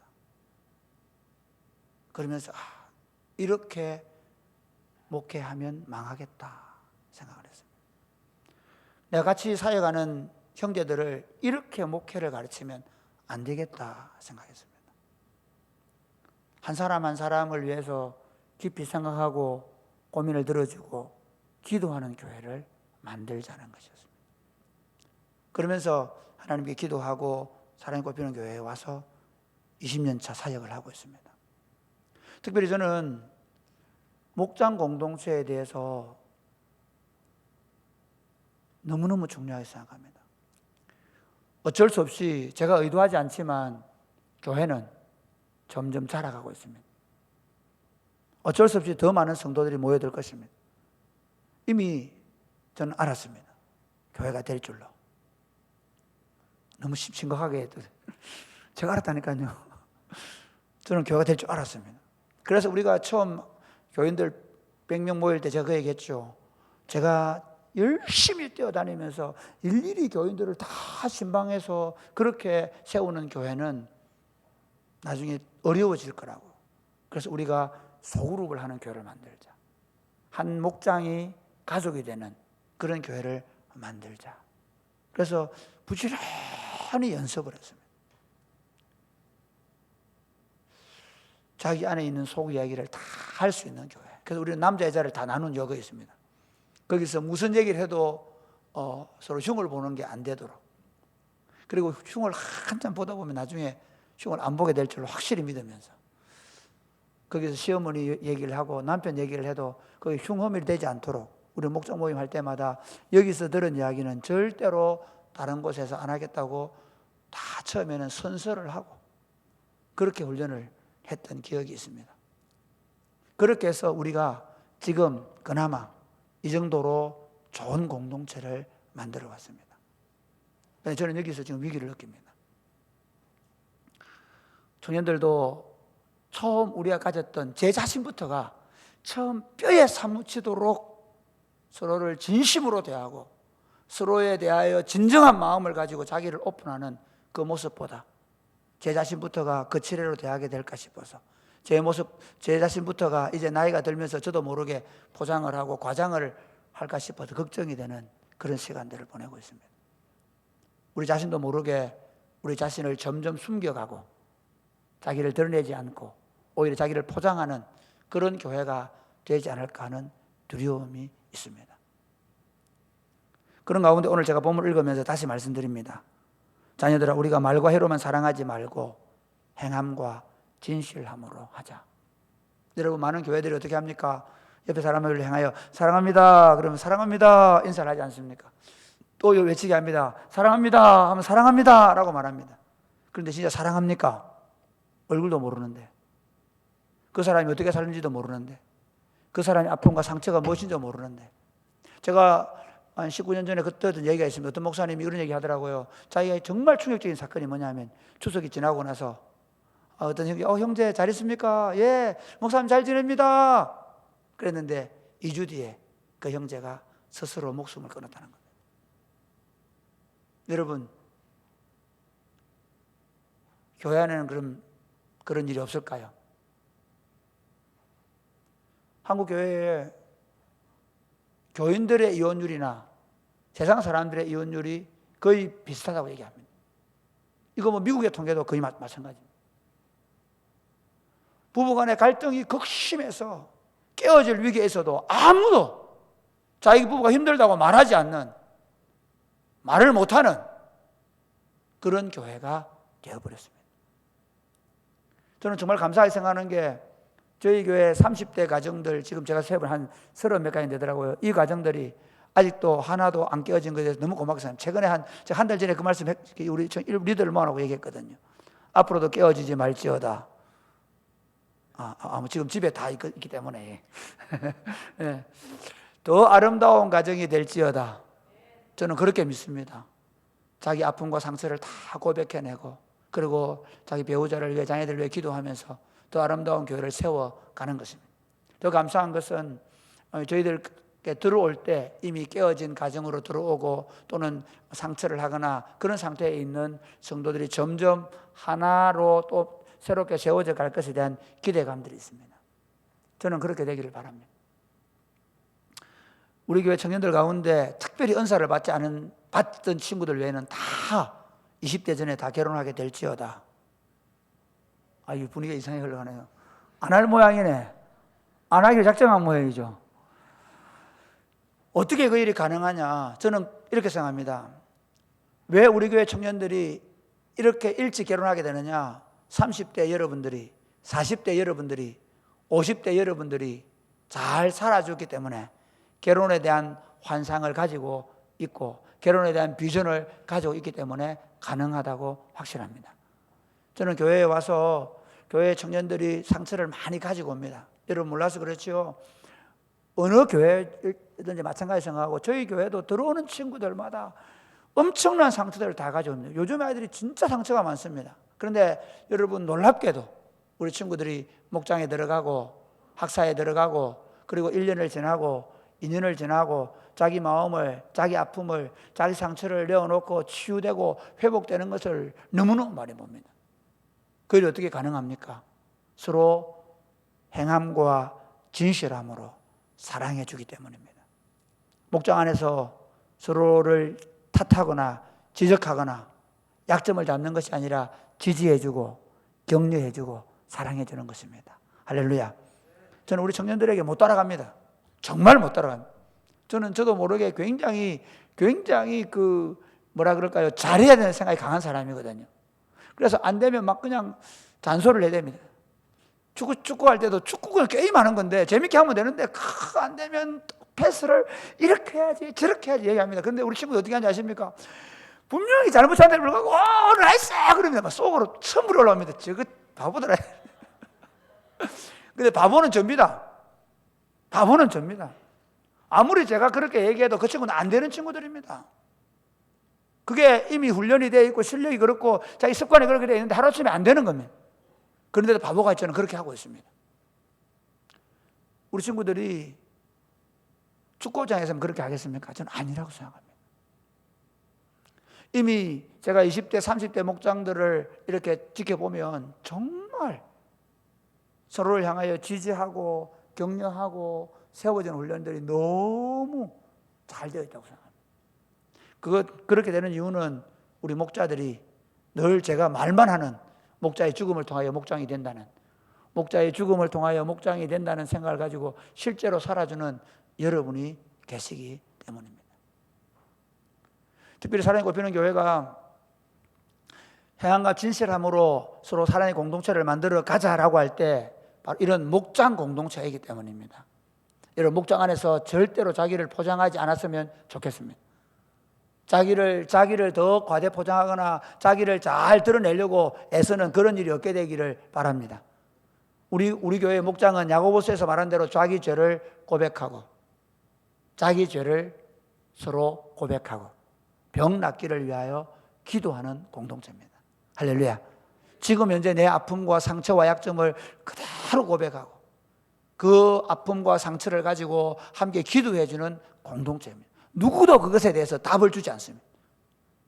그러면서 이렇게 목회하면 망하겠다 생각을 했습니다. 내가 같이 사역하는 형제들을 이렇게 목회를 가르치면 안 되겠다 생각했습니다. 한 사람 한 사람을 위해서 깊이 생각하고 고민을 들어주고 기도하는 교회를 만들자는 것이었습니다. 그러면서 하나님께 기도하고 사랑이 꽃피는 교회에 와서 20년 차 사역을 하고 있습니다. 특별히 저는 목장 공동체에 대해서 너무너무 중요하게 생각합니다. 어쩔 수 없이 제가 의도하지 않지만 교회는 점점 자라가고 있습니다. 어쩔 수 없이 더 많은 성도들이 모여들 것입니다. 이미 저는 알았습니다. 교회가 될 줄로. 너무 심각하게 제가 알았다니까요. 저는 교회가 될 줄 알았습니다. 그래서 우리가 처음 교인들 100명 모일 때 제가 그 얘기했죠. 제가 열심히 뛰어다니면서 일일이 교인들을 다 신방해서 그렇게 세우는 교회는 나중에 어려워질 거라고. 그래서 우리가 소그룹을 하는 교회를 만들자. 한 목장이 가족이 되는 그런 교회를 만들자. 그래서 부지런히 연습을 했습니다. 자기 안에 있는 속 이야기를 다 할 수 있는 교회. 그래서 우리는 남자 여자를 다 나눈 여가 있습니다. 거기서 무슨 얘기를 해도 서로 흉을 보는 게 안 되도록. 그리고 흉을 한참 보다 보면 나중에 흉을 안 보게 될 줄로 확실히 믿으면서 거기서 시어머니 얘기를 하고 남편 얘기를 해도 거기 흉허물이 되지 않도록 우리 목장 모임 할 때마다 여기서 들은 이야기는 절대로 다른 곳에서 안 하겠다고 다 처음에는 선서를 하고 그렇게 훈련을 했던 기억이 있습니다. 그렇게 해서 우리가 지금 그나마 이 정도로 좋은 공동체를 만들어 왔습니다. 저는 여기서 지금 위기를 느낍니다. 청년들도 처음 우리가 가졌던 제 자신부터가 처음 뼈에 사무치도록 서로를 진심으로 대하고 서로에 대하여 진정한 마음을 가지고 자기를 오픈하는 그 모습보다 제 자신부터가 거칠애로 대하게 될까 싶어서 제 자신부터가 이제 나이가 들면서 저도 모르게 포장을 하고 과장을 할까 싶어서 걱정이 되는 그런 시간들을 보내고 있습니다. 우리 자신도 모르게 우리 자신을 점점 숨겨가고 자기를 드러내지 않고 오히려 자기를 포장하는 그런 교회가 되지 않을까 하는 두려움이 있습니다. 그런 가운데 오늘 제가 본문을 읽으면서 다시 말씀드립니다. 자녀들아, 우리가 말과 해로만 사랑하지 말고 행함과 진실함으로 하자. 여러분, 많은 교회들이 어떻게 합니까? 옆에 사람을 향하여 사랑합니다 그러면 사랑합니다 인사를 하지 않습니까? 또 외치게 합니다. 사랑합니다 하면 사랑합니다 라고 말합니다. 그런데 진짜 사랑합니까? 얼굴도 모르는데, 그 사람이 어떻게 사는지도 모르는데, 그 사람의 아픔과 상처가 무엇인지 모르는데. 제가 한 19년 전에 그때 어떤 얘기가 있습니다. 어떤 목사님이 이런 얘기 하더라고요. 자기가 정말 충격적인 사건이 뭐냐면 추석이 지나고 나서 어떤 형제, 형제 잘 있습니까? 예, 목사님 잘 지냅니다. 그랬는데 2주 뒤에 그 형제가 스스로 목숨을 끊었다는 겁니다. 여러분, 교회 안에는 그런 일이 없을까요? 한국 교회에 교인들의 이혼율이나 세상 사람들의 이혼율이 거의 비슷하다고 얘기합니다. 이거 뭐 미국의 통계도 거의 마찬가지입니다. 부부간의 갈등이 극심해서 깨어질 위기에 있어도 아무도 자기 부부가 힘들다고 말하지 않는, 말을 못하는 그런 교회가 되어버렸습니다. 저는 정말 감사하게 생각하는 게 저희 교회 30대 가정들, 지금 제가 세번 한 30몇 가지 되더라고요. 이 가정들이 아직도 하나도 안 깨어진 것에 대해서 너무 고맙게 생각합니다. 최근에 제가 한 달 전에 그 말씀 우리 리더를 모아놓고 얘기했거든요. 앞으로도 깨어지지 말지어다. 지금 집에 다 있기 때문에 네. 더 아름다운 가정이 될지어다. 저는 그렇게 믿습니다. 자기 아픔과 상처를 다 고백해내고, 그리고 자기 배우자를 위해, 자녀들을 위해 기도하면서 더 아름다운 교회를 세워가는 것입니다. 더 감사한 것은 저희들께 들어올 때 이미 깨어진 가정으로 들어오고 또는 상처를 하거나 그런 상태에 있는 성도들이 점점 하나로 또 새롭게 세워져 갈 것에 대한 기대감들이 있습니다. 저는 그렇게 되기를 바랍니다. 우리 교회 청년들 가운데 특별히 은사를 받던 친구들 외에는 다 20대 전에 다 결혼하게 될지어다. 이 분위기가 이상하게 흘러가네요. 안 할 모양이네. 안 하기로 작정한 모양이죠. 어떻게 그 일이 가능하냐? 저는 이렇게 생각합니다. 왜 우리 교회 청년들이 이렇게 일찍 결혼하게 되느냐? 30대 여러분들이, 40대 여러분들이, 50대 여러분들이 잘 살아줬기 때문에 결혼에 대한 환상을 가지고 있고 결혼에 대한 비전을 가지고 있기 때문에 가능하다고 확신합니다. 저는 교회에 와서 교회 청년들이 상처를 많이 가지고 옵니다. 여러분 몰라서 그렇지요. 어느 교회든지 마찬가지 생각하고 저희 교회도 들어오는 친구들마다 엄청난 상처들을 다 가져옵니다. 요즘 아이들이 진짜 상처가 많습니다. 그런데 여러분 놀랍게도 우리 친구들이 목장에 들어가고 학사에 들어가고 그리고 1년을 지나고 2년을 지나고 자기 마음을, 자기 아픔을, 자기 상처를 내어놓고 치유되고 회복되는 것을 너무너무 많이 봅니다. 그게 어떻게 가능합니까? 서로 행함과 진실함으로 사랑해 주기 때문입니다. 목장 안에서 서로를 탓하거나 지적하거나 약점을 잡는 것이 아니라 지지해 주고 격려해 주고 사랑해 주는 것입니다. 할렐루야. 저는 우리 청년들에게 못 따라갑니다. 정말 못 따라갑니다. 저도 모르게 굉장히 그 뭐라 그럴까요? 잘해야 되는 생각이 강한 사람이거든요. 그래서 안 되면 막 그냥 잔소리를 해야 됩니다. 축구할 때도 축구는 게임하는 건데 재밌게 하면 되는데 안 되면 패스를 이렇게 해야지 저렇게 해야지 얘기합니다. 그런데 우리 친구들 어떻게 하는지 아십니까? 분명히 잘못 쳤는데 불구하고 나이스! 그럽니다. 막 속으로 천불 올라옵니다. 저거 바보더라. 근데 바보는 접니다. 바보는 접니다. 아무리 제가 그렇게 얘기해도 그 친구는 안 되는 친구들입니다. 그게 이미 훈련이 되어 있고 실력이 그렇고 자기 습관이 그렇게 되어 있는데 하루아침에 안 되는 겁니다. 그런데도 바보가 있잖아요. 그렇게 하고 있습니다. 우리 친구들이 축구장에서는 그렇게 하겠습니까? 저는 아니라고 생각합니다. 이미 제가 20대, 30대 목장들을 이렇게 지켜보면 정말 서로를 향하여 지지하고 격려하고 세워진 훈련들이 너무 잘 되어 있다고 생각합니다. 그렇게 되는 이유는 우리 목자들이 늘 제가 말만 하는 목자의 죽음을 통하여 목장이 된다는, 목자의 죽음을 통하여 목장이 된다는 생각을 가지고 실제로 살아주는 여러분이 계시기 때문입니다. 특별히 사랑이 꼽히는 교회가 행함과 진실함으로 서로 사랑의 공동체를 만들어 가자라고 할 때 바로 이런 목장 공동체이기 때문입니다. 여러분, 목장 안에서 절대로 자기를 포장하지 않았으면 좋겠습니다. 자기를 더 과대 포장하거나 자기를 잘 드러내려고 애쓰는 그런 일이 없게 되기를 바랍니다. 우리 교회 목장은 야고보서에서 말한 대로 자기 죄를 고백하고 자기 죄를 서로 고백하고 병 낫기를 위하여 기도하는 공동체입니다. 할렐루야. 지금 현재 내 아픔과 상처와 약점을 그대로 고백하고 그 아픔과 상처를 가지고 함께 기도해 주는 공동체입니다. 누구도 그것에 대해서 답을 주지 않습니다.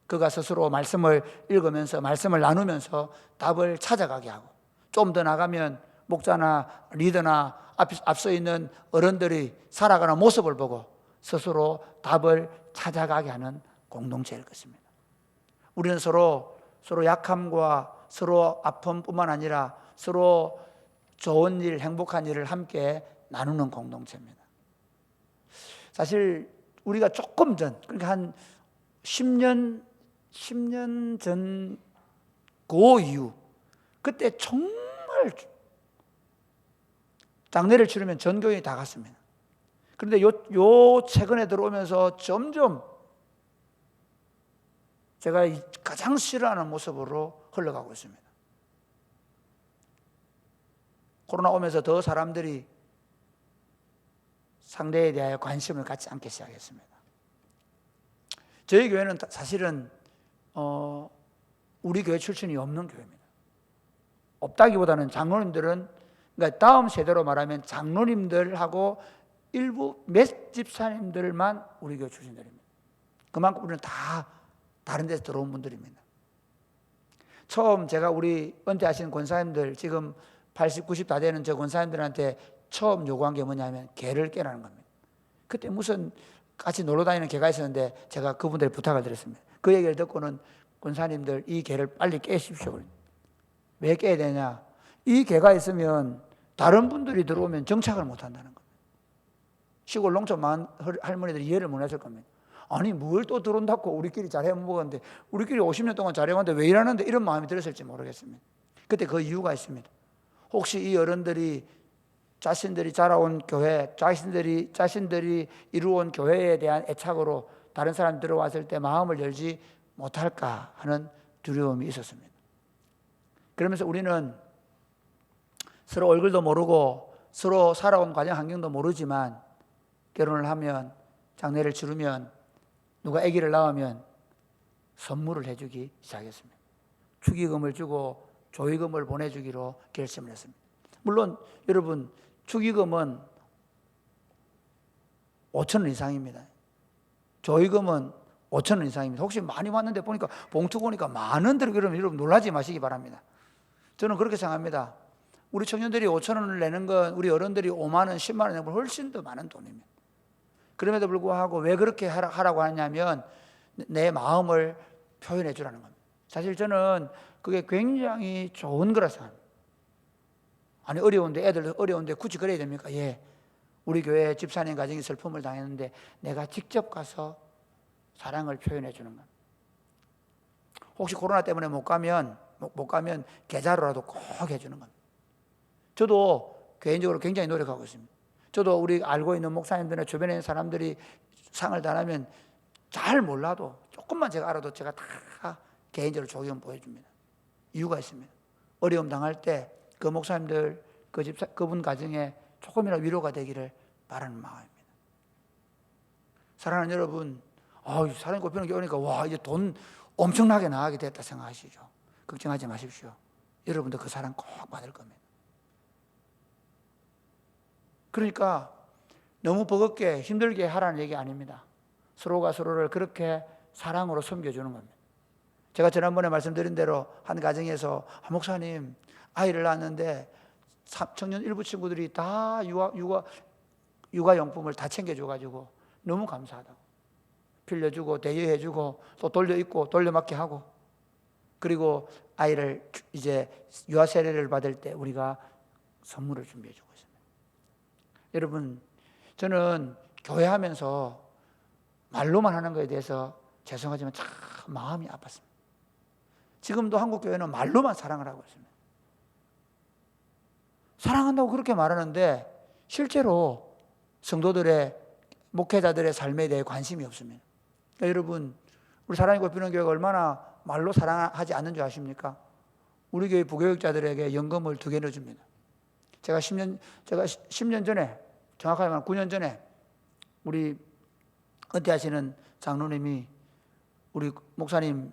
그가 스스로 말씀을 읽으면서 말씀을 나누면서 답을 찾아가게 하고 좀 더 나가면 목자나 리더나 앞서 있는 어른들이 살아가는 모습을 보고 스스로 답을 찾아가게 하는 공동체일 것입니다. 우리는 서로 약함과 서로 아픔뿐만 아니라 서로 좋은 일, 행복한 일을 함께 나누는 공동체입니다. 사실 우리가 조금 전, 그러니까 한 10년 전 그 이후 그때 정말 장례를 치르면 전 교인이 다 갔습니다. 그런데 요 최근에 들어오면서 점점 제가 가장 싫어하는 모습으로 흘러가고 있습니다. 코로나 오면서 더 사람들이 상대에 대하여 관심을 갖지 않기 시작했습니다. 저희 교회는 사실은 우리 교회 출신이 없는 교회입니다. 없다기보다는 장로님들은, 그러니까 다음 세대로 말하면 장로님들하고 일부 몇 집사님들만 우리 교회 출신들입니다. 그만큼 우리는 다 다른 데서 들어온 분들입니다. 처음 제가 우리 은퇴하신 권사님들 지금 80, 90 다 되는 저 권사님들한테 처음 요구한 게 뭐냐면 개를 깨라는 겁니다. 그때 무슨 같이 놀러 다니는 개가 있었는데 제가 그분들 부탁을 드렸습니다. 그 얘기를 듣고는 권사님들 이 개를 빨리 깨십시오. 왜 깨야 되냐? 이 개가 있으면 다른 분들이 들어오면 정착을 못 한다는 겁니다. 시골 농촌 할머니들이 이해를 못 하실 겁니다. 아니 뭘 또 들어온다고 우리끼리 잘해 먹었는데 우리끼리 50년 동안 잘해왔는데 왜 이러는데 이런 마음이 들었을지 모르겠습니다. 그때 그 이유가 있습니다. 혹시 이 어른들이 자신들이 자라온 교회, 자신들이 이루어온 교회에 대한 애착으로 다른 사람이 들어왔을 때 마음을 열지 못할까 하는 두려움이 있었습니다. 그러면서 우리는 서로 얼굴도 모르고 서로 살아온 과정 환경도 모르지만 결혼을 하면 장례를 치르면 누가 아기를 낳으면 선물을 해주기 시작했습니다. 축의금을 주고 조의금을 보내주기로 결심을 했습니다. 물론 여러분 축의금은 5천 원 이상입니다. 조의금은 5천 원 이상입니다. 혹시 많이 왔는데 보니까 봉투 보니까 만 원 들고 그러면 여러분 놀라지 마시기 바랍니다. 저는 그렇게 생각합니다. 우리 청년들이 5천 원을 내는 건 우리 어른들이 5만 원, 10만 원 내는 건 훨씬 더 많은 돈입니다. 그럼에도 불구하고 왜 그렇게 하라고 하냐면 내 마음을 표현해 주라는 겁니다. 사실 저는 그게 굉장히 좋은 거라 생각합니다. 아니 어려운데 애들 어려운데 굳이 그래야 됩니까? 예. 우리 교회 집사님 가정이 슬픔을 당했는데 내가 직접 가서 사랑을 표현해 주는 겁니다. 혹시 코로나 때문에 못 가면 계좌로라도 꼭 해주는 겁니다. 저도 개인적으로 굉장히 노력하고 있습니다. 저도 우리 알고 있는 목사님들이나 주변에 있는 사람들이 상을 당하면 잘 몰라도 조금만 제가 알아도 제가 다 개인적으로 조금 보여줍니다. 이유가 있습니다. 어려움 당할 때 그 목사님들 그분 가정에 조금이라도 위로가 되기를 바라는 마음입니다. 사랑하는 여러분, 사랑이 꼽히는 게 오니까 와 이제 돈 엄청나게 나가게 됐다 생각하시죠? 걱정하지 마십시오. 여러분도 그 사랑 꼭 받을 겁니다. 그러니까 너무 버겁게 힘들게 하라는 얘기 아닙니다. 서로가 서로를 그렇게 사랑으로 섬겨주는 겁니다. 제가 지난번에 말씀드린 대로 한 가정에서 목사님 아이를 낳았는데 청년 일부 친구들이 다 육아용품을 다 챙겨줘가지고 너무 감사하다고 빌려주고 대여해주고 또 돌려입고 돌려막게 하고 그리고 아이를 이제 유아 세례를 받을 때 우리가 선물을 준비해주고 있습니다. 여러분 저는 교회하면서 말로만 하는 것에 대해서 죄송하지만 참 마음이 아팠습니다. 지금도 한국 교회는 말로만 사랑을 하고 있습니다. 사랑한다고 그렇게 말하는데 실제로 성도들의 목회자들의 삶에 대해 관심이 없습니다. 그러니까 여러분 우리 사랑이 꼽히는 교회가 얼마나 말로 사랑하지 않는 줄 아십니까? 우리 교회 부교육자들에게 연금을 2개 넣어줍니다. 제가 10년 전에 정확하게 말하면 9년 전에 우리 은퇴하시는 장로님이 우리 목사님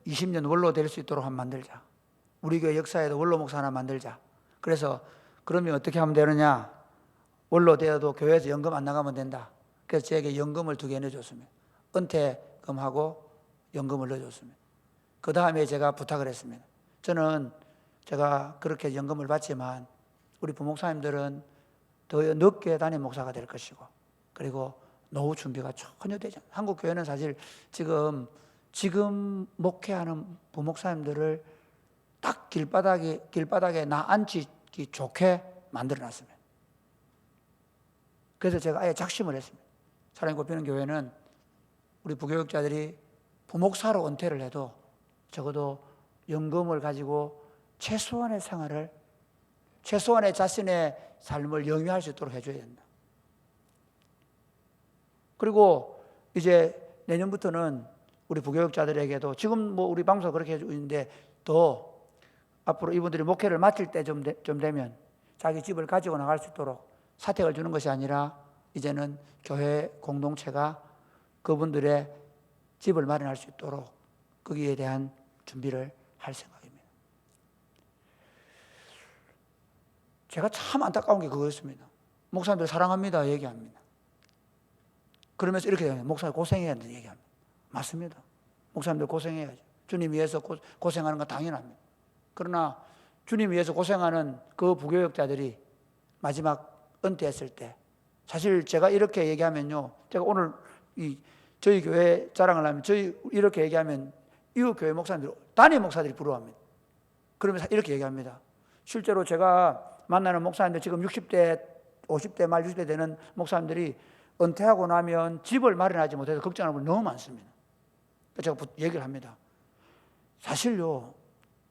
20년 원로 될 수 있도록 한번 만들자. 우리 교회 역사에도 원로 목사 하나 만들자. 그래서 그러면 어떻게 하면 되느냐? 원로 되어도 교회에서 연금 안 나가면 된다. 그래서 저에게 연금을 2개 넣어줬습니다. 은퇴금하고 연금을 넣어줬습니다. 그 다음에 제가 부탁을 했습니다. 제가 그렇게 연금을 받지만 우리 부목사님들은 더 늦게 담임 목사가 될 것이고 그리고 노후 준비가 전혀 되지 않아요. 한국 교회는 사실 지금 목회하는 부목사님들을 딱 길바닥에 앉히기 좋게 만들어놨습니다. 그래서 제가 아예 작심을 했습니다. 사랑이 꼽히는 교회는 우리 부교육자들이 부목사로 은퇴를 해도 적어도 연금을 가지고 최소한의 생활을, 최소한의 자신의 삶을 영위할 수 있도록 해줘야 된다. 그리고 이제 내년부터는 우리 부교육자들에게도 지금 우리 방송 그렇게 해주고 있는데 더 앞으로 이분들이 목회를 마칠 때 좀 되면 자기 집을 가지고 나갈 수 있도록 사택을 주는 것이 아니라 이제는 교회 공동체가 그분들의 집을 마련할 수 있도록 거기에 대한 준비를 할 생각입니다. 제가 참 안타까운 게 그거였습니다. 목사님들 사랑합니다 얘기합니다. 그러면서 이렇게 얘기합니다. 목사님 고생해야 된다 얘기합니다. 맞습니다. 목사님들 고생해야죠. 주님 위해서 고생하는 건 당연합니다. 그러나 주님 위해서 고생하는 그 부교육자들이 마지막 은퇴했을 때 사실 제가 이렇게 얘기하면요. 제가 오늘 저희 교회 자랑을 하면 이렇게 얘기하면 이웃 교회 목사님들, 단임 목사들이 부러워합니다. 그러면서 이렇게 얘기합니다. 실제로 제가 만나는 목사님들 지금 60대, 50대 말 60대 되는 목사님들이 은퇴하고 나면 집을 마련하지 못해서 걱정하는 분이 너무 많습니다. 제가 얘기를 합니다. 사실요,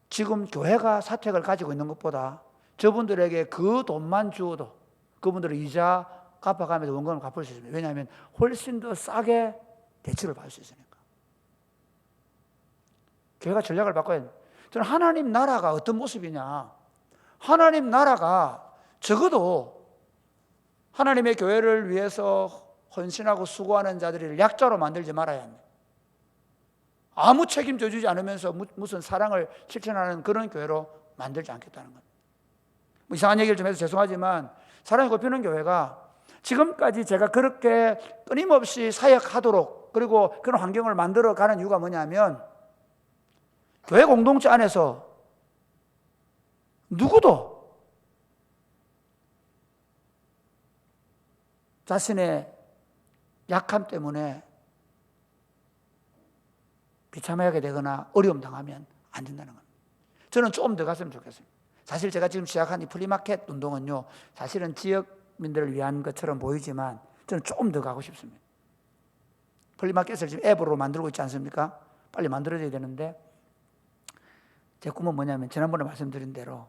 지금 교회가 사택을 가지고 있는 것보다 저분들에게 그 돈만 주어도 그분들은 이자 갚아가면서 원금을 갚을 수 있습니다. 왜냐하면 훨씬 더 싸게 대출을 받을 수 있으니까. 교회가 전략을 바꿔야 됩니다. 저는 하나님 나라가 어떤 모습이냐. 하나님 나라가 적어도 하나님의 교회를 위해서 헌신하고 수고하는 자들을 약자로 만들지 말아야 합니다. 아무 책임져 주지 않으면서 무슨 사랑을 실천하는 그런 교회로 만들지 않겠다는 겁니다. 이상한 얘기를 좀 해서 죄송하지만 사랑이 꼽히는 교회가 지금까지 제가 그렇게 끊임없이 사역하도록 그리고 그런 환경을 만들어가는 이유가 뭐냐면 교회 공동체 안에서 누구도 자신의 약함 때문에 비참하게 되거나 어려움 당하면 안 된다는 겁니다. 저는 조금 더 갔으면 좋겠습니다. 사실 제가 지금 시작한 이 플리마켓 운동은요, 사실은 지역민들을 위한 것처럼 보이지만 저는 조금 더 가고 싶습니다. 플리마켓을 지금 앱으로 만들고 있지 않습니까? 빨리 만들어져야 되는데 제 꿈은 뭐냐면 지난번에 말씀드린 대로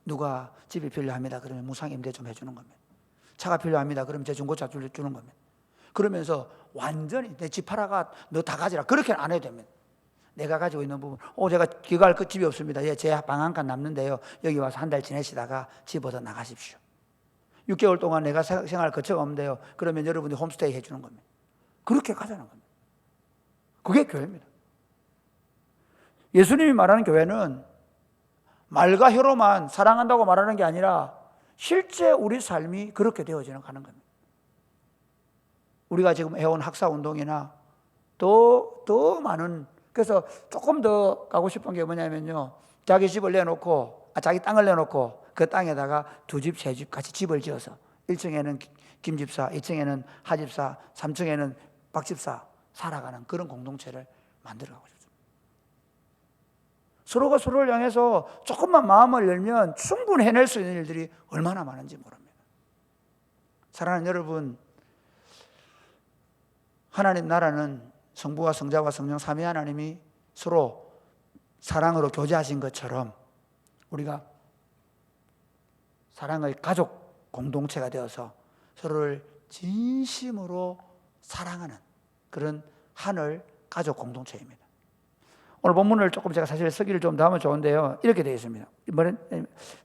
누가 집이 필요합니다. 그러면 무상 임대 좀 해주는 겁니다. 차가 필요합니다. 그러면 제 중고차 주는 겁니다. 그러면서 완전히 내 집 팔아가 너 다 가지라 그렇게는 안 해도 됩니다. 내가 가지고 있는 부분, 제가 귀가할 그 집이 없습니다. 예, 제 방 한 칸 남는데요. 여기 와서 한 달 지내시다가 집 얻어 나가십시오. 6개월 동안 내가 생활 거처가 없는데요. 그러면 여러분이 홈스테이 해주는 겁니다. 그렇게 가자는 겁니다. 그게 교회입니다. 예수님이 말하는 교회는 말과 혀로만 사랑한다고 말하는 게 아니라 실제 우리 삶이 그렇게 되어지는 가는 겁니다. 우리가 지금 해온 학사운동이나 더 많은, 그래서 조금 더 가고 싶은 게 뭐냐면요, 자기 집을 내놓고 자기 땅을 내놓고 그 땅에다가 2집, 3집 같이 집을 지어서 1층에는 김집사, 2층에는 하집사, 3층에는 박집사 살아가는 그런 공동체를 만들어가고 싶습니다. 서로가 서로를 향해서 조금만 마음을 열면 충분히 해낼 수 있는 일들이 얼마나 많은지 모릅니다. 사랑하는 여러분, 하나님 나라는 성부와 성자와 성령 삼위 하나님이 서로 사랑으로 교제하신 것처럼 우리가 사랑의 가족 공동체가 되어서 서로를 진심으로 사랑하는 그런 하늘 가족 공동체입니다. 오늘 본문을 조금 제가 사실 쓰기를 좀 더 하면 좋은데요, 이렇게 되어 있습니다. 이번에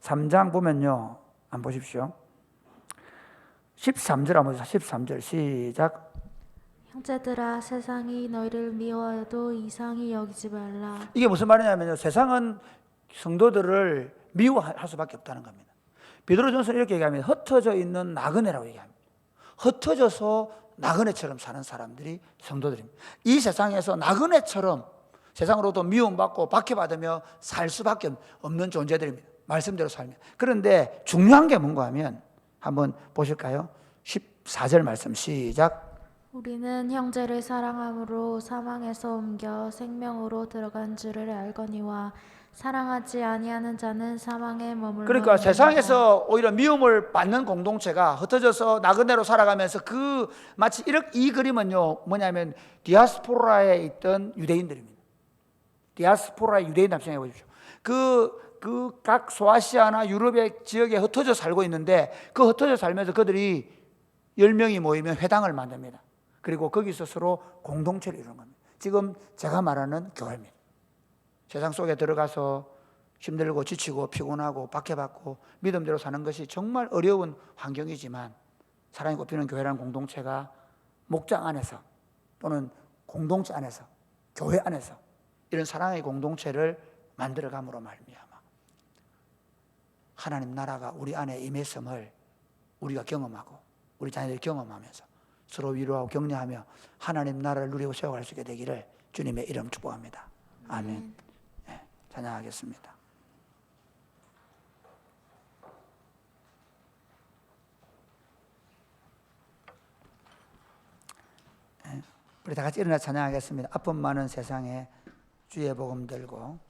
3장 보면요, 안 보십시오. 13절 한번 보세요. 13절 시작. 형제들아, 세상이 너희를 미워해도 이상히 여기지 말라. 이게 무슨 말이냐면요, 세상은 성도들을 미워할 수밖에 없다는 겁니다. 베드로전서는 이렇게 얘기합니다. 흩어져 있는 나그네라고 얘기합니다. 흩어져서 나그네처럼 사는 사람들이 성도들입니다. 이 세상에서 나그네처럼 세상으로도 미움받고 박해받으며 살 수밖에 없는 존재들입니다. 말씀대로 살면. 그런데 중요한 게 뭔가 하면 한번 보실까요? 14절 말씀 시작. 우리는 형제를 사랑함으로 사망에서 옮겨 생명으로 들어간 줄을 알거니와 사랑하지 아니하는 자는 사망에 머물러 그러니까 있느니라. 세상에서 오히려 미움을 받는 공동체가 흩어져서 나그네로 살아가면서 마치 이 그림은요, 뭐냐면 디아스포라에 있던 유대인들입니다. 디아스포라의 유대인 합성해 보십시오. 각 소아시아나 유럽의 지역에 흩어져 살고 있는데 그 흩어져 살면서 그들이 10명이 모이면 회당을 만듭니다. 그리고 거기서 서로 공동체를 이루는 겁니다. 지금 제가 말하는 교회입니다. 세상 속에 들어가서 힘들고 지치고 피곤하고 박해받고 믿음대로 사는 것이 정말 어려운 환경이지만 사랑이 꼽히는 교회라는 공동체가 목장 안에서 또는 공동체 안에서 교회 안에서 이런 사랑의 공동체를 만들어감으로 말미암아 하나님 나라가 우리 안에 임했음을 우리가 경험하고 우리 자녀들이 경험하면서 서로 위로하고 격려하며 하나님 나라를 누리고 세워갈 수 있게 되기를 주님의 이름 축복합니다. 아멘. 네, 찬양하겠습니다. 네, 우리 다 같이 일어나 찬양하겠습니다. 아픔 많은 세상에 주의 복음 들고.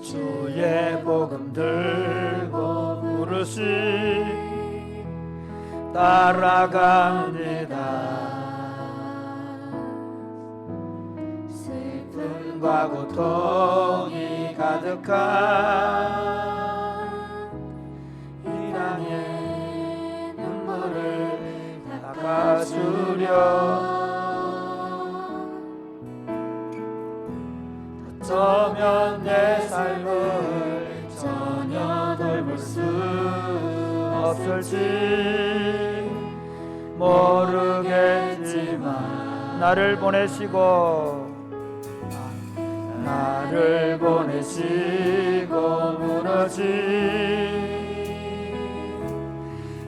주의 복음 들고 부르시 따라갑니다. 슬픔과 고통이 가득한 이 땅에 눈물을 닦아주려 어쩌면 내 삶을 전혀 없을지 모르겠지만 나를 보내시고 무너진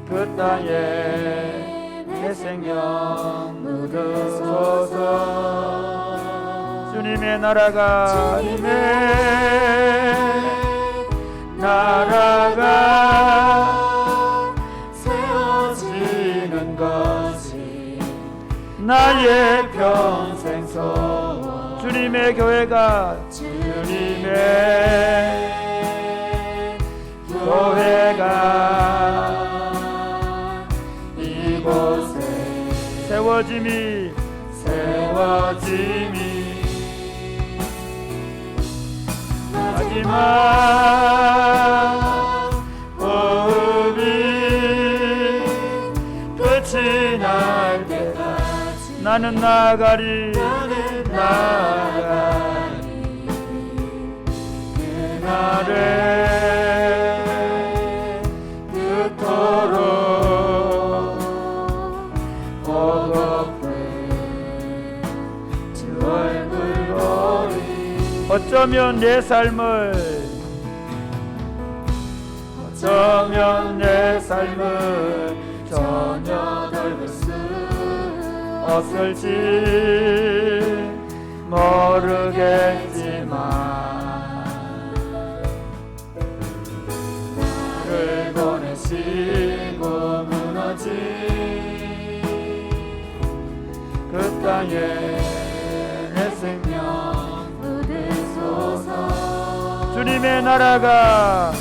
그 땅에 내 생명 묻으소서. 주님의 나라가 세워지는 것이 나의 평생 소원. 주님의 교회가 이곳에 세워짐이 마지막 호흡이 끝이 날 때까지 나는 나아가리 그날에 그토록 보고픈 주 얼굴 보리. 어쩌면 내 삶을 전혀 돌볼 수 없을지 모르겠지만 나를 보내시고 무너진 그 땅에 내 생명 묻으소서. 주님의 나라가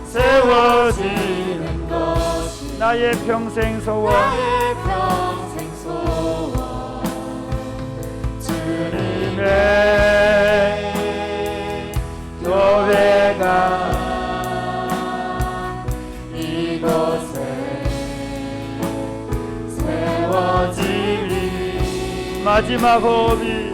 세워지는 것이 나의 평생 소원. 주님의 교회가 이곳에 세워지리. 마지막 호흡이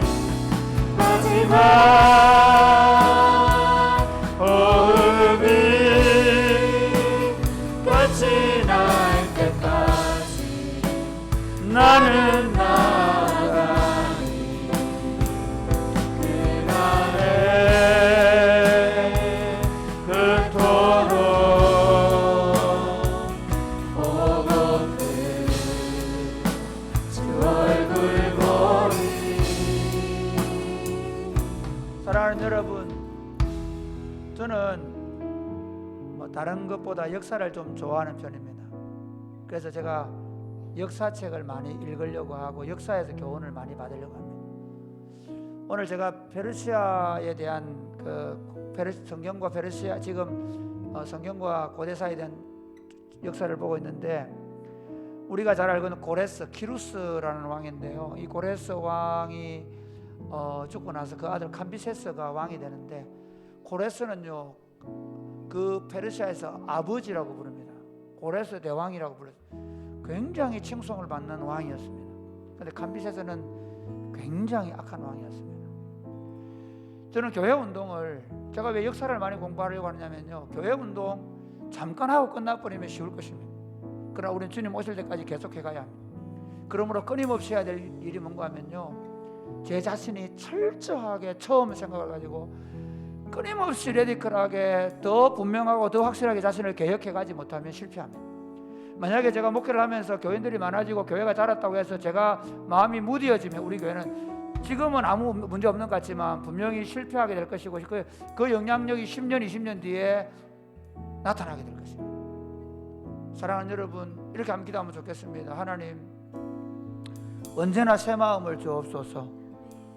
끝이 날 때까지 나는 나가리. 그날에 그토록 보고픈 주 얼굴 보리. 사랑하는 여러분, 저는 다른 것보다 역사를 좀 좋아하는 편입니다. 그래서 제가 역사책을 많이 읽으려고 하고 역사에서 교훈을 많이 받으려고 합니다. 오늘 제가 페르시아에 대한 성경과 페르시아, 지금 성경과 고대사에 대한 역사를 보고 있는데, 우리가 잘 알고 있는 고레스, 키루스라는 왕인데요. 이 고레스 왕이 죽고 나서 그 아들 캄비세스가 왕이 되는데, 고레스는요 그 페르시아에서 아버지라고 부릅니다. 고레스 대왕이라고 불렀어요. 굉장히 칭송을 받는 왕이었습니다. 그런데 캄비세스는 굉장히 악한 왕이었습니다. 저는 교회 운동을, 제가 왜 역사를 많이 공부하려고 하느냐면요, 교회 운동 잠깐 하고 끝나버리면 쉬울 것입니다. 그러나 우리는 주님 오실 때까지 계속해 가야 합니다. 그러므로 끊임없이 해야 될 일이 뭔가 하면요, 제 자신이 철저하게 처음 생각을 가지고 끊임없이 레디컬하게 더 분명하고 더 확실하게 자신을 개혁해 가지 못하면 실패합니다. 만약에 제가 목회를 하면서 교인들이 많아지고 교회가 자랐다고 해서 제가 마음이 무디어지면 우리 교회는 지금은 아무 문제 없는 것 같지만 분명히 실패하게 될 것이고, 그 영향력이 10년, 20년 뒤에 나타나게 될 것입니다. 사랑하는 여러분, 이렇게 한번 기도하면 좋겠습니다. 하나님, 언제나 새 마음을 주옵소서.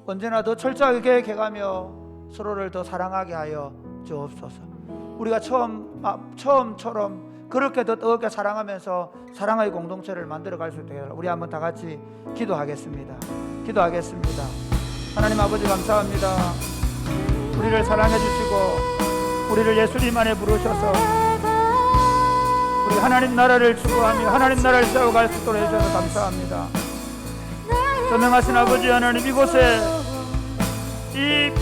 언제나 더 철저하게 계획해가며 서로를 더 사랑하게 하여 주옵소서. 우리가 처음처럼 그렇게 더 뜨겁게 사랑하면서 사랑의 공동체를 만들어갈 수 있게 해달라. 우리 한번 다 같이 기도하겠습니다. 하나님 아버지, 감사합니다. 우리를 사랑해 주시고 우리를 예수님 안에 부르셔서 우리 하나님 나라를 추구하며 하나님 나라를 세워갈 수 있도록 해주셔서 감사합니다. 전능하신 아버지 하나님, 이곳에 이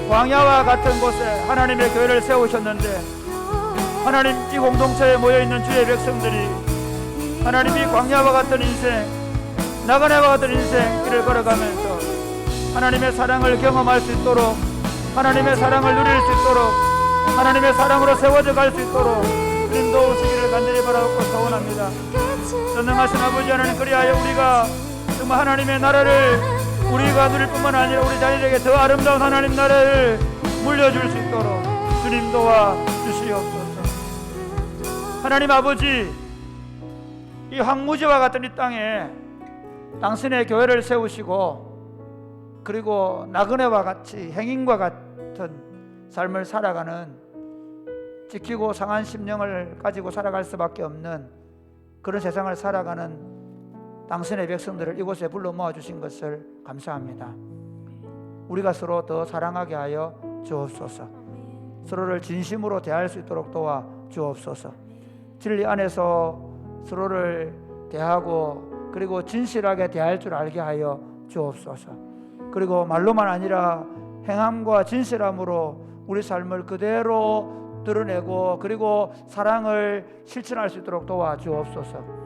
광야와 같은 곳에 하나님의 교회를 세우셨는데, 하나님, 이 공동체에 모여있는 주의 백성들이 하나님이 광야와 같은 인생, 나그네와 같은 인생 길을 걸어가면서 하나님의 사랑을 경험할 수 있도록, 하나님의 사랑을 누릴 수 있도록, 하나님의 사랑으로 세워져 갈 수 있도록 인도하시기를 간절히 바라고 소원합니다. 전능하신 아버지 하나님, 그리하여 우리가 정말 하나님의 나라를 우리가 누릴 뿐만 아니라 우리 자녀에게 더 아름다운 하나님 나라를 물려줄 수 있도록 주님 도와 주시옵소서. 하나님 아버지, 이 황무지와 같은 이 땅에 당신의 교회를 세우시고, 그리고 나그네와 같이 행인과 같은 삶을 살아가는, 지키고 상한 심령을 가지고 살아갈 수밖에 없는 그런 세상을 살아가는 당신의 백성들을 이곳에 불러 모아주신 것을 감사합니다. 우리가 서로 더 사랑하게 하여 주옵소서. 서로를 진심으로 대할 수 있도록 도와 주옵소서. 진리 안에서 서로를 대하고 그리고 진실하게 대할 줄 알게 하여 주옵소서. 그리고 말로만 아니라 행함과 진실함으로 우리 삶을 그대로 드러내고 그리고 사랑을 실천할 수 있도록 도와 주옵소서.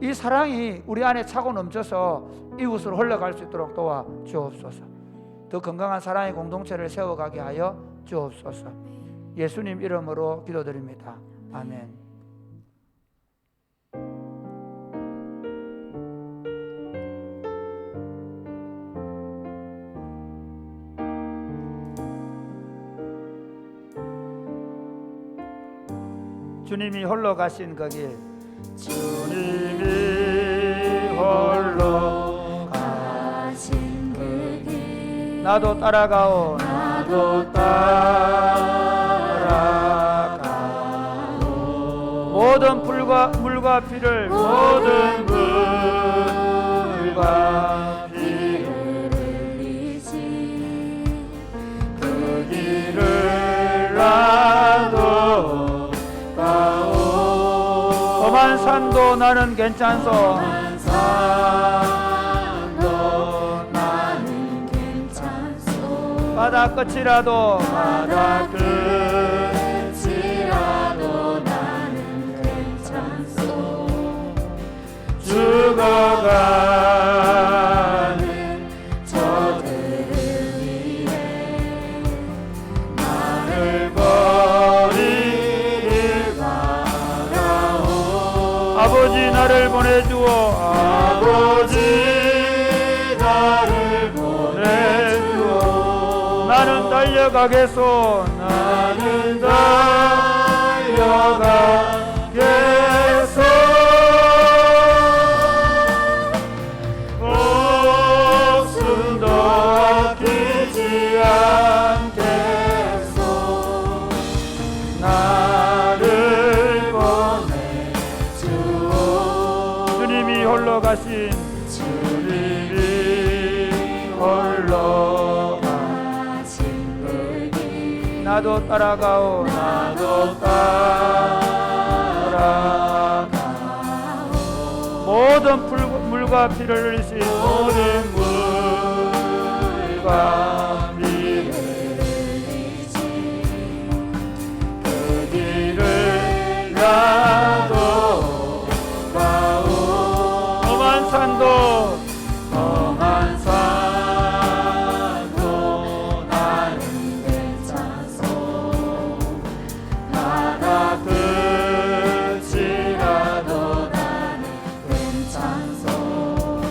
이 사랑이 우리 안에 차고 넘쳐서 이웃으로 흘러갈 수 있도록 도와 주옵소서. 더 건강한 사랑의 공동체를 세워가게 하여 주옵소서. 예수님 이름으로 기도드립니다. 아멘. 주님이 홀로 가신 그 길, 주님이 홀로 가신 그 길, 나도 따라가오, 나도 따라가오. 모든 물과 피를, 모든 물과 피를 흘리신 그 길을 나도 험한 산도 나는 괜찮소, 험한 산도 나는 괜찮소. 바다 끝이라도, 바다 끝이라도 나는 괜찮소. 죽어가는 저들을 위해 나를 버리길 바라오. 아버지 나를 보내주오, 아버지 나를 보내주오. 나는 달려가겠소, 나는 달려가겠소. 목숨도 아끼지 않겠소. 나를 보내주오. 주님이 홀로 가신, 주님이 홀로 가신 그 길, 나도 따라가오, 나도 따라가오. 모든 물과 피를 흘리신, 모든 물과 피를 흘리신 그 길을 나도 가오. 험한 산도, 험한 산도 나는 괜찮소. 바다 끝이라도 나는 괜찮소.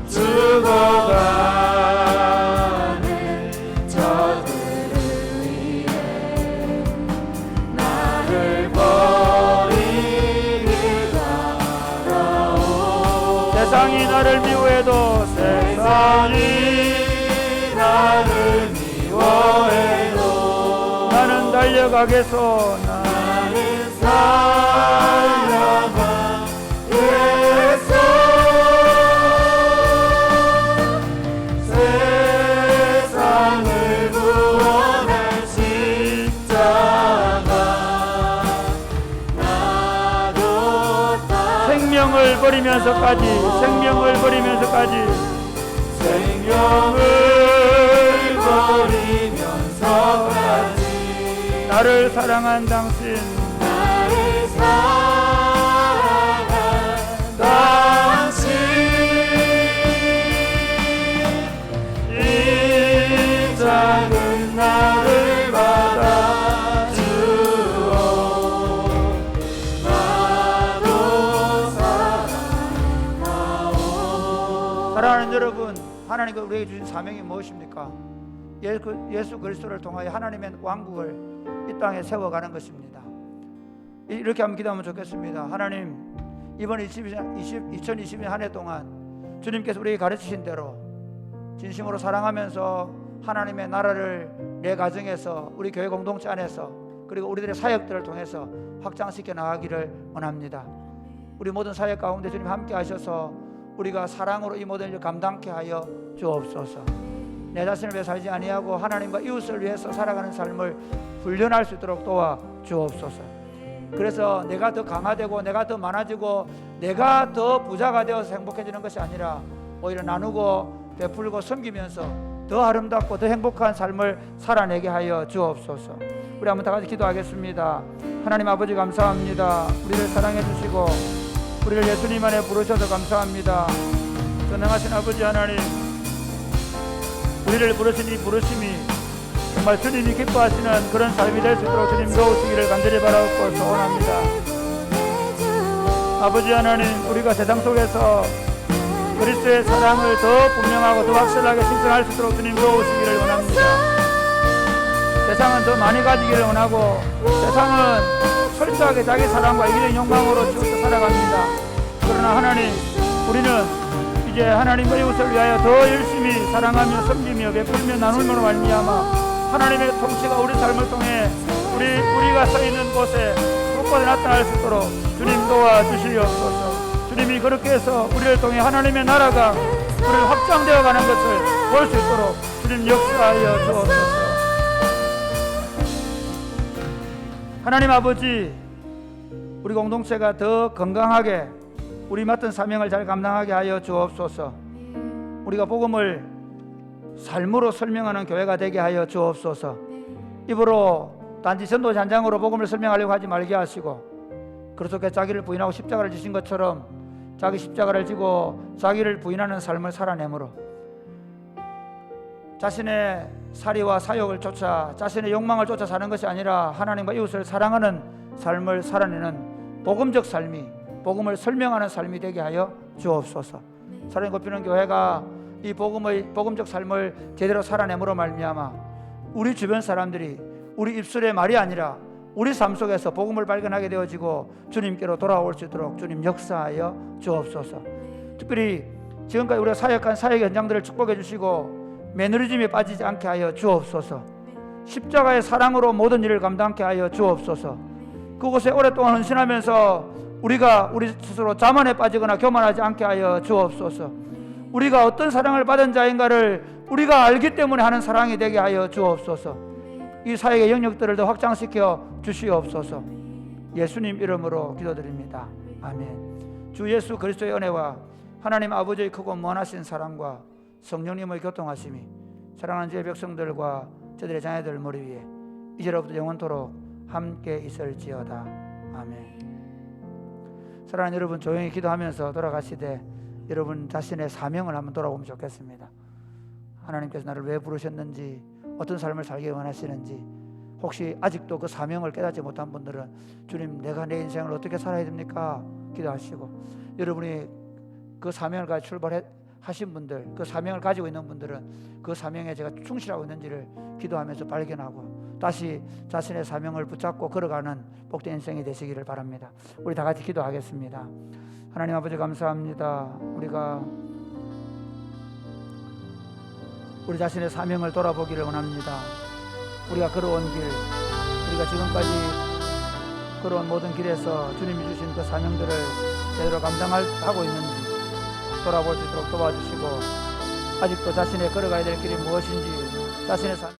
죽어가는 저들을 위해 나를 버리길 바라오. 세상이 나를 미워해도, 세상이 나를 미워해도 나는 달려가겠소, 나는 달려가겠소. 세상을 구원할 십자가 나도 생명을 버리면서까지, 생명을 버리면서까지, 생명을 버리면서 나를 사랑한 당신 나를 사랑한 당신 이 작은 나를 받아주오 나도 사랑하오. 사랑하는 여러분, 하나님께서 우리에게 주신 사명이 무엇입니까? 예수 그리스도를 통하여 하나님의 왕국을 이 땅에 세워가는 것입니다. 이렇게 한번 기도하면 좋겠습니다. 하나님, 이번 2020년 한 해 동안 주님께서 우리에게 가르치신 대로 진심으로 사랑하면서 하나님의 나라를 내 가정에서, 우리 교회 공동체 안에서, 그리고 우리들의 사역들을 통해서 확장시켜 나가기를 원합니다. 우리 모든 사역 가운데 주님 함께 하셔서 우리가 사랑으로 이 모든 일을 감당케 하여 주옵소서. 내 자신을 위해 살지 아니하고 하나님과 이웃을 위해서 살아가는 삶을 훈련할 수 있도록 도와 주옵소서. 그래서 내가 더 강화되고 내가 더 많아지고 내가 더 부자가 되어서 행복해지는 것이 아니라 오히려 나누고 베풀고 섬기면서 더 아름답고 더 행복한 삶을 살아내게 하여 주옵소서. 우리 한번 다 같이 기도하겠습니다. 하나님 아버지, 감사합니다. 우리를 사랑해 주시고 우리를 예수님 안에 부르셔서 감사합니다. 전능하신 아버지 하나님, 우리를 부르신 이 부르심이 정말 주님이 기뻐하시는 그런 삶이 될 수 있도록 주님 도우시기를 간절히 바라고 소원합니다. 아버지 하나님, 우리가 세상 속에서 그리스도의 사랑을 더 분명하고 더 확실하게 실천할 수 있도록 주님 도우시기를 원합니다. 세상은 더 많이 가지기를 원하고 세상은 철저하게 자기 사랑과 이기적인 욕망으로 지우쳐 살아갑니다. 그러나 하나님, 우리는 이제 하나님과 이웃을 위하여 더 열심히 사랑하며 섬기며 베풀며 나누므로 말미암아 하나님의 통치가 우리 삶을 통해 우리가 서 있는 곳에 곳곳에 나타날 수 있도록 주님 도와주시옵소서. 주님이 그렇게 해서 우리를 통해 하나님의 나라가 우리를 확장되어 가는 것을 볼 수 있도록 주님 역사하여 주옵소서. 하나님 아버지, 우리 공동체가 더 건강하게 우리 맡은 사명을 잘 감당하게 하여 주옵소서. 우리가 복음을 삶으로 설명하는 교회가 되게 하여 주옵소서. 입으로 단지 전도 잔장으로 복음을 설명하려고 하지 말게 하시고 그렇게 자기를 부인하고 십자가를 지신 것처럼 자기 십자가를 지고 자기를 부인하는 삶을 살아내므로 자신의 사리와 사욕을 쫓아 자신의 욕망을 쫓아 사는 것이 아니라 하나님과 이웃을 사랑하는 삶을 살아내는 복음적 삶이, 복음을 설명하는 삶이 되게 하여 주옵소서. 사랑이 곱히는 교회가 이 복음적 삶을 제대로 살아내므로 말미암아 우리 주변 사람들이 우리 입술의 말이 아니라 우리 삶 속에서 복음을 발견하게 되어지고 주님께로 돌아올 수 있도록 주님 역사하여 주옵소서. 특별히 지금까지 우리가 사역한 사역 현장들을 축복해 주시고 매너리즘에 빠지지 않게 하여 주옵소서. 십자가의 사랑으로 모든 일을 감당케 하여 주옵소서. 그곳에 오랫동안 헌신하면서 우리가 우리 스스로 자만에 빠지거나 교만하지 않게 하여 주옵소서. 우리가 어떤 사랑을 받은 자인가를 우리가 알기 때문에 하는 사랑이 되게 하여 주옵소서. 이 사역의 영역들을 더 확장시켜 주시옵소서. 예수님 이름으로 기도드립니다. 아멘. 주 예수 그리스도의 은혜와 하나님 아버지의 크고 무한하신 사랑과 성령님의 교통하심이 사랑하는 주의 백성들과 저들의 자녀들 머리 위에 이제로부터 영원토록 함께 있을지어다. 아멘. 사랑하는 여러분, 조용히 기도하면서 돌아가시되 여러분 자신의 사명을 한번 돌아보면 좋겠습니다. 하나님께서 나를 왜 부르셨는지, 어떤 삶을 살기 원하시는지, 혹시 아직도 그 사명을 깨닫지 못한 분들은 주님, 내가 내 인생을 어떻게 살아야 됩니까? 기도하시고, 여러분이 그 사명을 가지고 출발하신 분들, 그 사명을 가지고 있는 분들은 그 사명에 제가 충실하고 있는지를 기도하면서 발견하고 다시 자신의 사명을 붙잡고 걸어가는 복된 인생이 되시기를 바랍니다. 우리 다 같이 기도하겠습니다. 하나님 아버지, 감사합니다. 우리 자신의 사명을 돌아보기를 원합니다. 우리가 걸어온 길, 우리가 지금까지 걸어온 모든 길에서 주님이 주신 그 사명들을 제대로 감당하고 있는지 돌아볼 수 있도록 도와주시고, 아직도 자신의 걸어가야 될 길이 무엇인지 자신의 삶